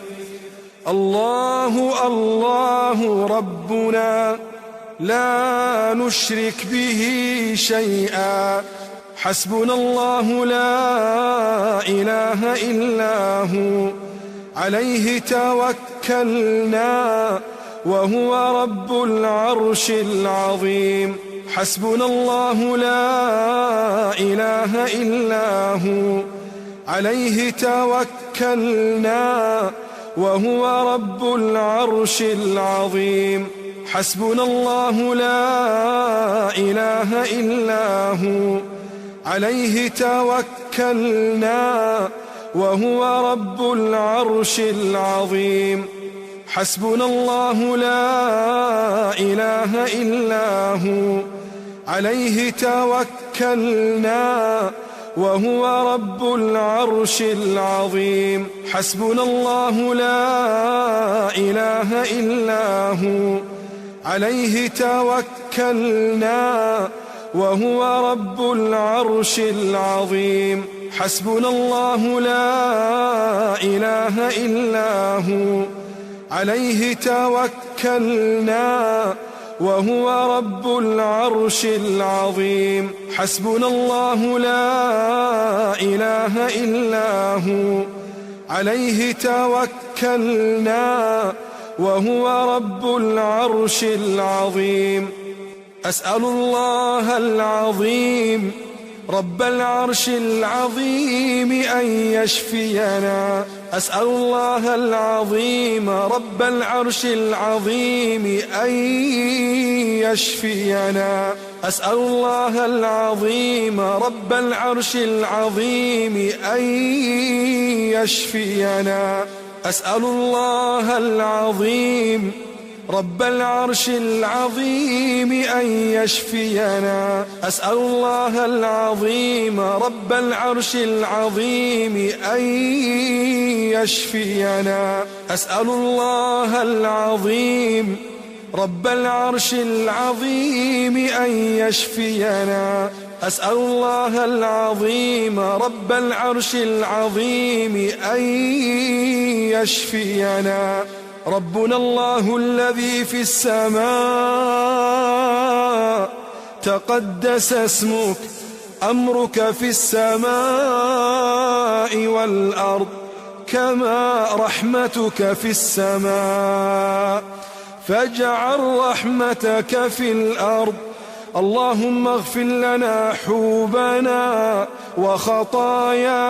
الله الله ربنا لا نشرك به شيئا، حسبنا الله لا إله إلا هو، عليه توكلنا وهو رب العرش العظيم. حسبنا الله لا إله إلا هو، عليه توكلنا وهو رب العرش العظيم. حسبنا الله لا إله إلا هو، عليه توكلنا وهو رب العرش العظيم. حسبنا الله لا إله إلا هو، عليه توكلنا وهو رب العرش العظيم. حسبنا الله لا إله إلا هو، عليه توكلنا وهو رب العرش العظيم. حسبنا الله لا إله إلا هو، عليه توكلنا وهو رب العرش العظيم. حسبنا الله لا إله إلا هو، عليه توكلنا وهو رب العرش العظيم. أسأل الله العظيم رب العرش العظيم أن يشفينا. أسأل الله العظيم رب العرش العظيم أن يشفينا. أسأل الله العظيم رب العرش العظيم أن يشفينا. أسأل الله العظيم رب العرش العظيم أن يشفينا. أسأل الله العظيم رب العرش العظيم أن يشفينا. أسأل الله العظيم رب العرش العظيم أن يشفينا. أسأل الله العظيم رب العرش العظيم أن يشفينا. ربنا الله الذي في السماء، تقدس اسمك، أمرك في السماء والأرض، كما رحمتك في السماء، فاجعل رحمتك في الأرض. اللهم اغفر لنا حوبنا وخطايانا،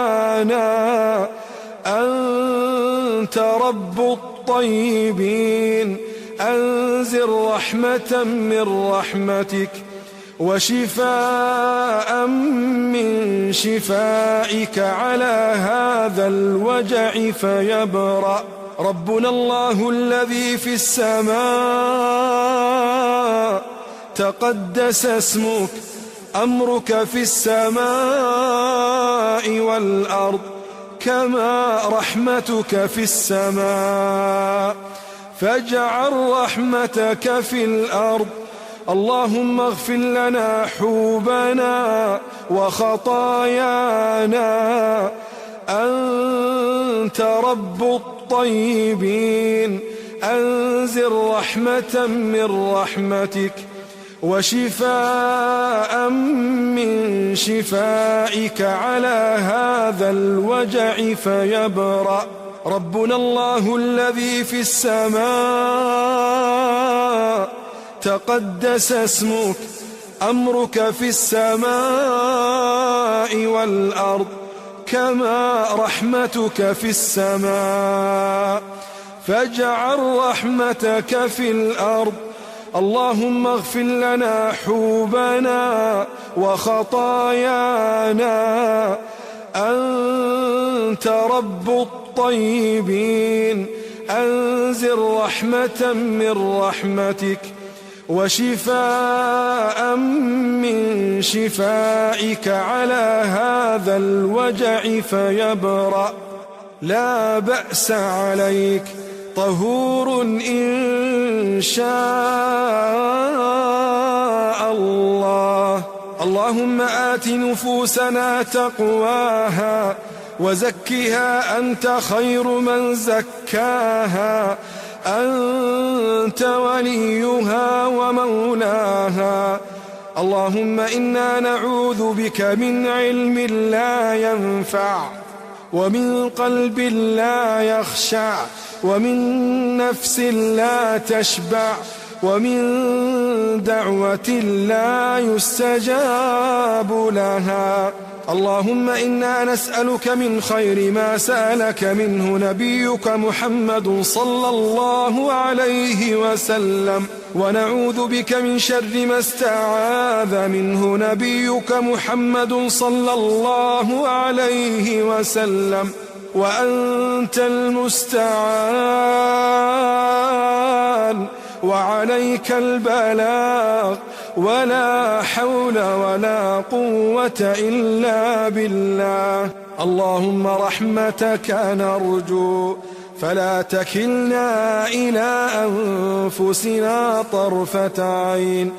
أنت رب الطيبين. أنزل رحمة من رحمتك وشفاء من شفائك على هذا الوجع فيبرأ. ربنا الله الذي في السماء، تقدس اسمك، أمرك في السماء والأرض، كما رحمتك في السماء، فاجعل رحمتك في الأرض. اللهم اغفر لنا حوبنا وخطايانا، أنت رب الطيبين. أنزل رحمة من رحمتك وشفاء من شفائك على هذا الوجع فيبرأ. ربنا الله الذي في السماء، تقدس اسمك، أمرك في السماء والأرض، كما رحمتك في السماء، فاجعل رحمتك في الأرض. اللهم اغفر لنا حوبنا وخطايانا، أنت رب الطيبين. أنزل رحمة من رحمتك وشفاء من شفائك على هذا الوجع فيبرأ. لا بأس عليك، طهور إن شاء الله. اللهم آت نفوسنا تقواها وزكها أنت خير من زكاها، أنت وليها ومولاها. اللهم إنا نعوذ بك من علم لا ينفع، ومن قلب لا يخشع، ومن نفس لا تشبع، ومن دعوة لا يستجاب لها. اللهم إنا نسألك من خير ما سألك منه نبيك محمد صلى الله عليه وسلم، ونعوذ بك من شر ما استعاذ منه نبيك محمد صلى الله عليه وسلم، وأنت المستعان وعليك البلاغ، ولا حول ولا قوة إلا بالله. اللهم رحمتك نرجو، فلا تكلنا إلى أنفسنا طرفة عين،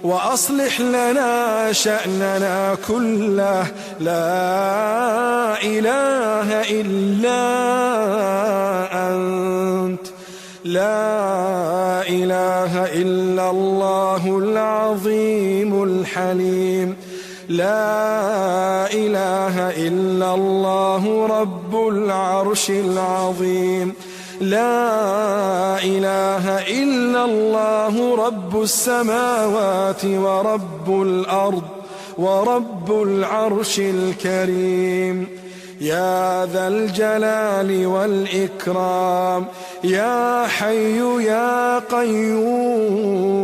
وأصلح لنا شأننا كله. لا إله إلا أنت، لا إله إلا الله العظيم الحليم، لا إله إلا الله رب العرش العظيم، لا إله إلا الله رب السماوات ورب الأرض ورب العرش الكريم. يا ذا الجلال والإكرام، يا حي يا قيوم،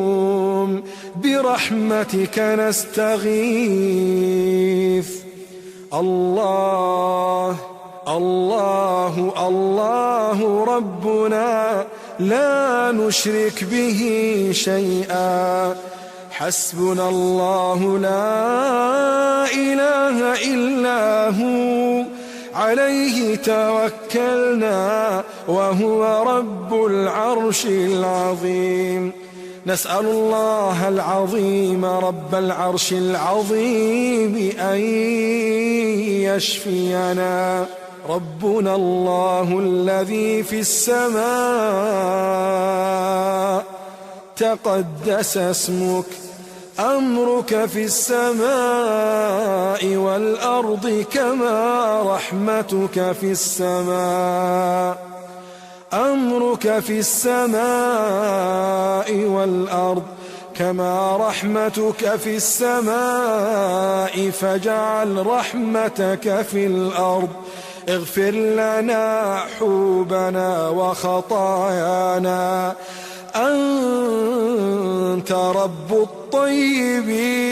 برحمتك نستغيث. الله الله الله ربنا، لا نشرك به شيئا، حسبنا الله لا إله إلا هو، عليه توكلنا وهو رب العرش العظيم. نسأل الله العظيم رب العرش العظيم أن يشفينا. ربنا الله الذي في السماء، تقدس اسمك، أمرك في السماء والأرض كما رحمتك في السماء، أمرك في السماء والأرض كما رحمتك في السماء، فاجعل رحمتك في الأرض. اغفر لنا حوبنا وخطايانا، أنت رب الطيبين.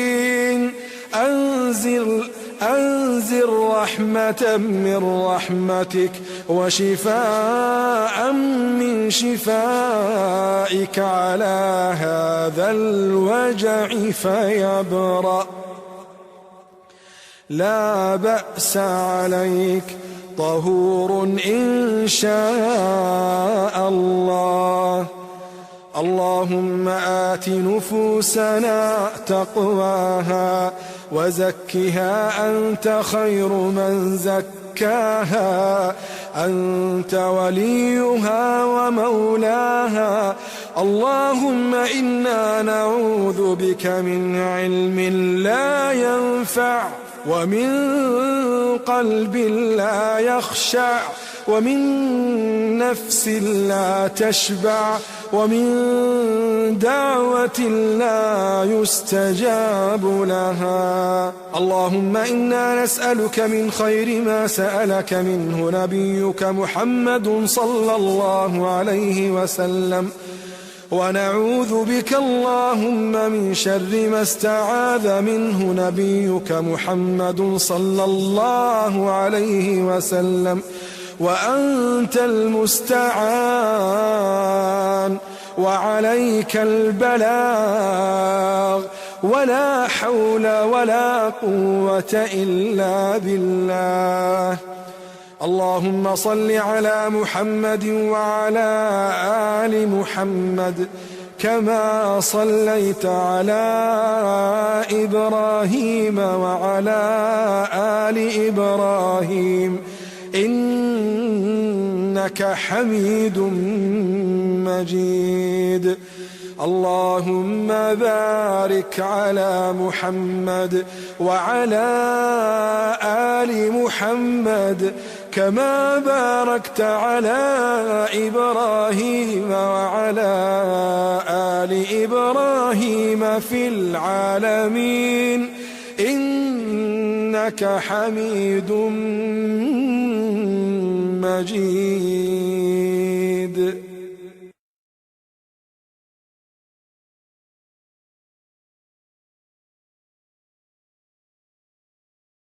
أنزل رحمة من رحمتك، وشفاء من شفائك على هذا الوجع فيبرأ. لا بأس عليك، طهور إن شاء الله. اللهم آت نفوسنا تقواها وزكها أنت خير من زكاها، أنت وليها ومولاها. اللهم إنا نعوذ بك من علم لا ينفع، ومن قلب لا يخشع، ومن نفس لا تشبع، ومن دعوة لا يستجاب لها. اللهم إنا نسألك من خير ما سألك منه نبيك محمد صلى الله عليه وسلم، ونعوذ بك اللهم من شر ما استعاذ منه نبيك محمد صلى الله عليه وسلم، وأنت المستعان وعليك البلاغ، ولا حول ولا قوة إلا بالله. اللهم صل على محمد وعلى آل محمد كما صليت على إبراهيم وعلى آل إبراهيم إنك حميد مجيد. اللهم بارك على محمد وعلى آل محمد كما باركت على إبراهيم وعلى آل إبراهيم في العالمين إنك حميد مجيد.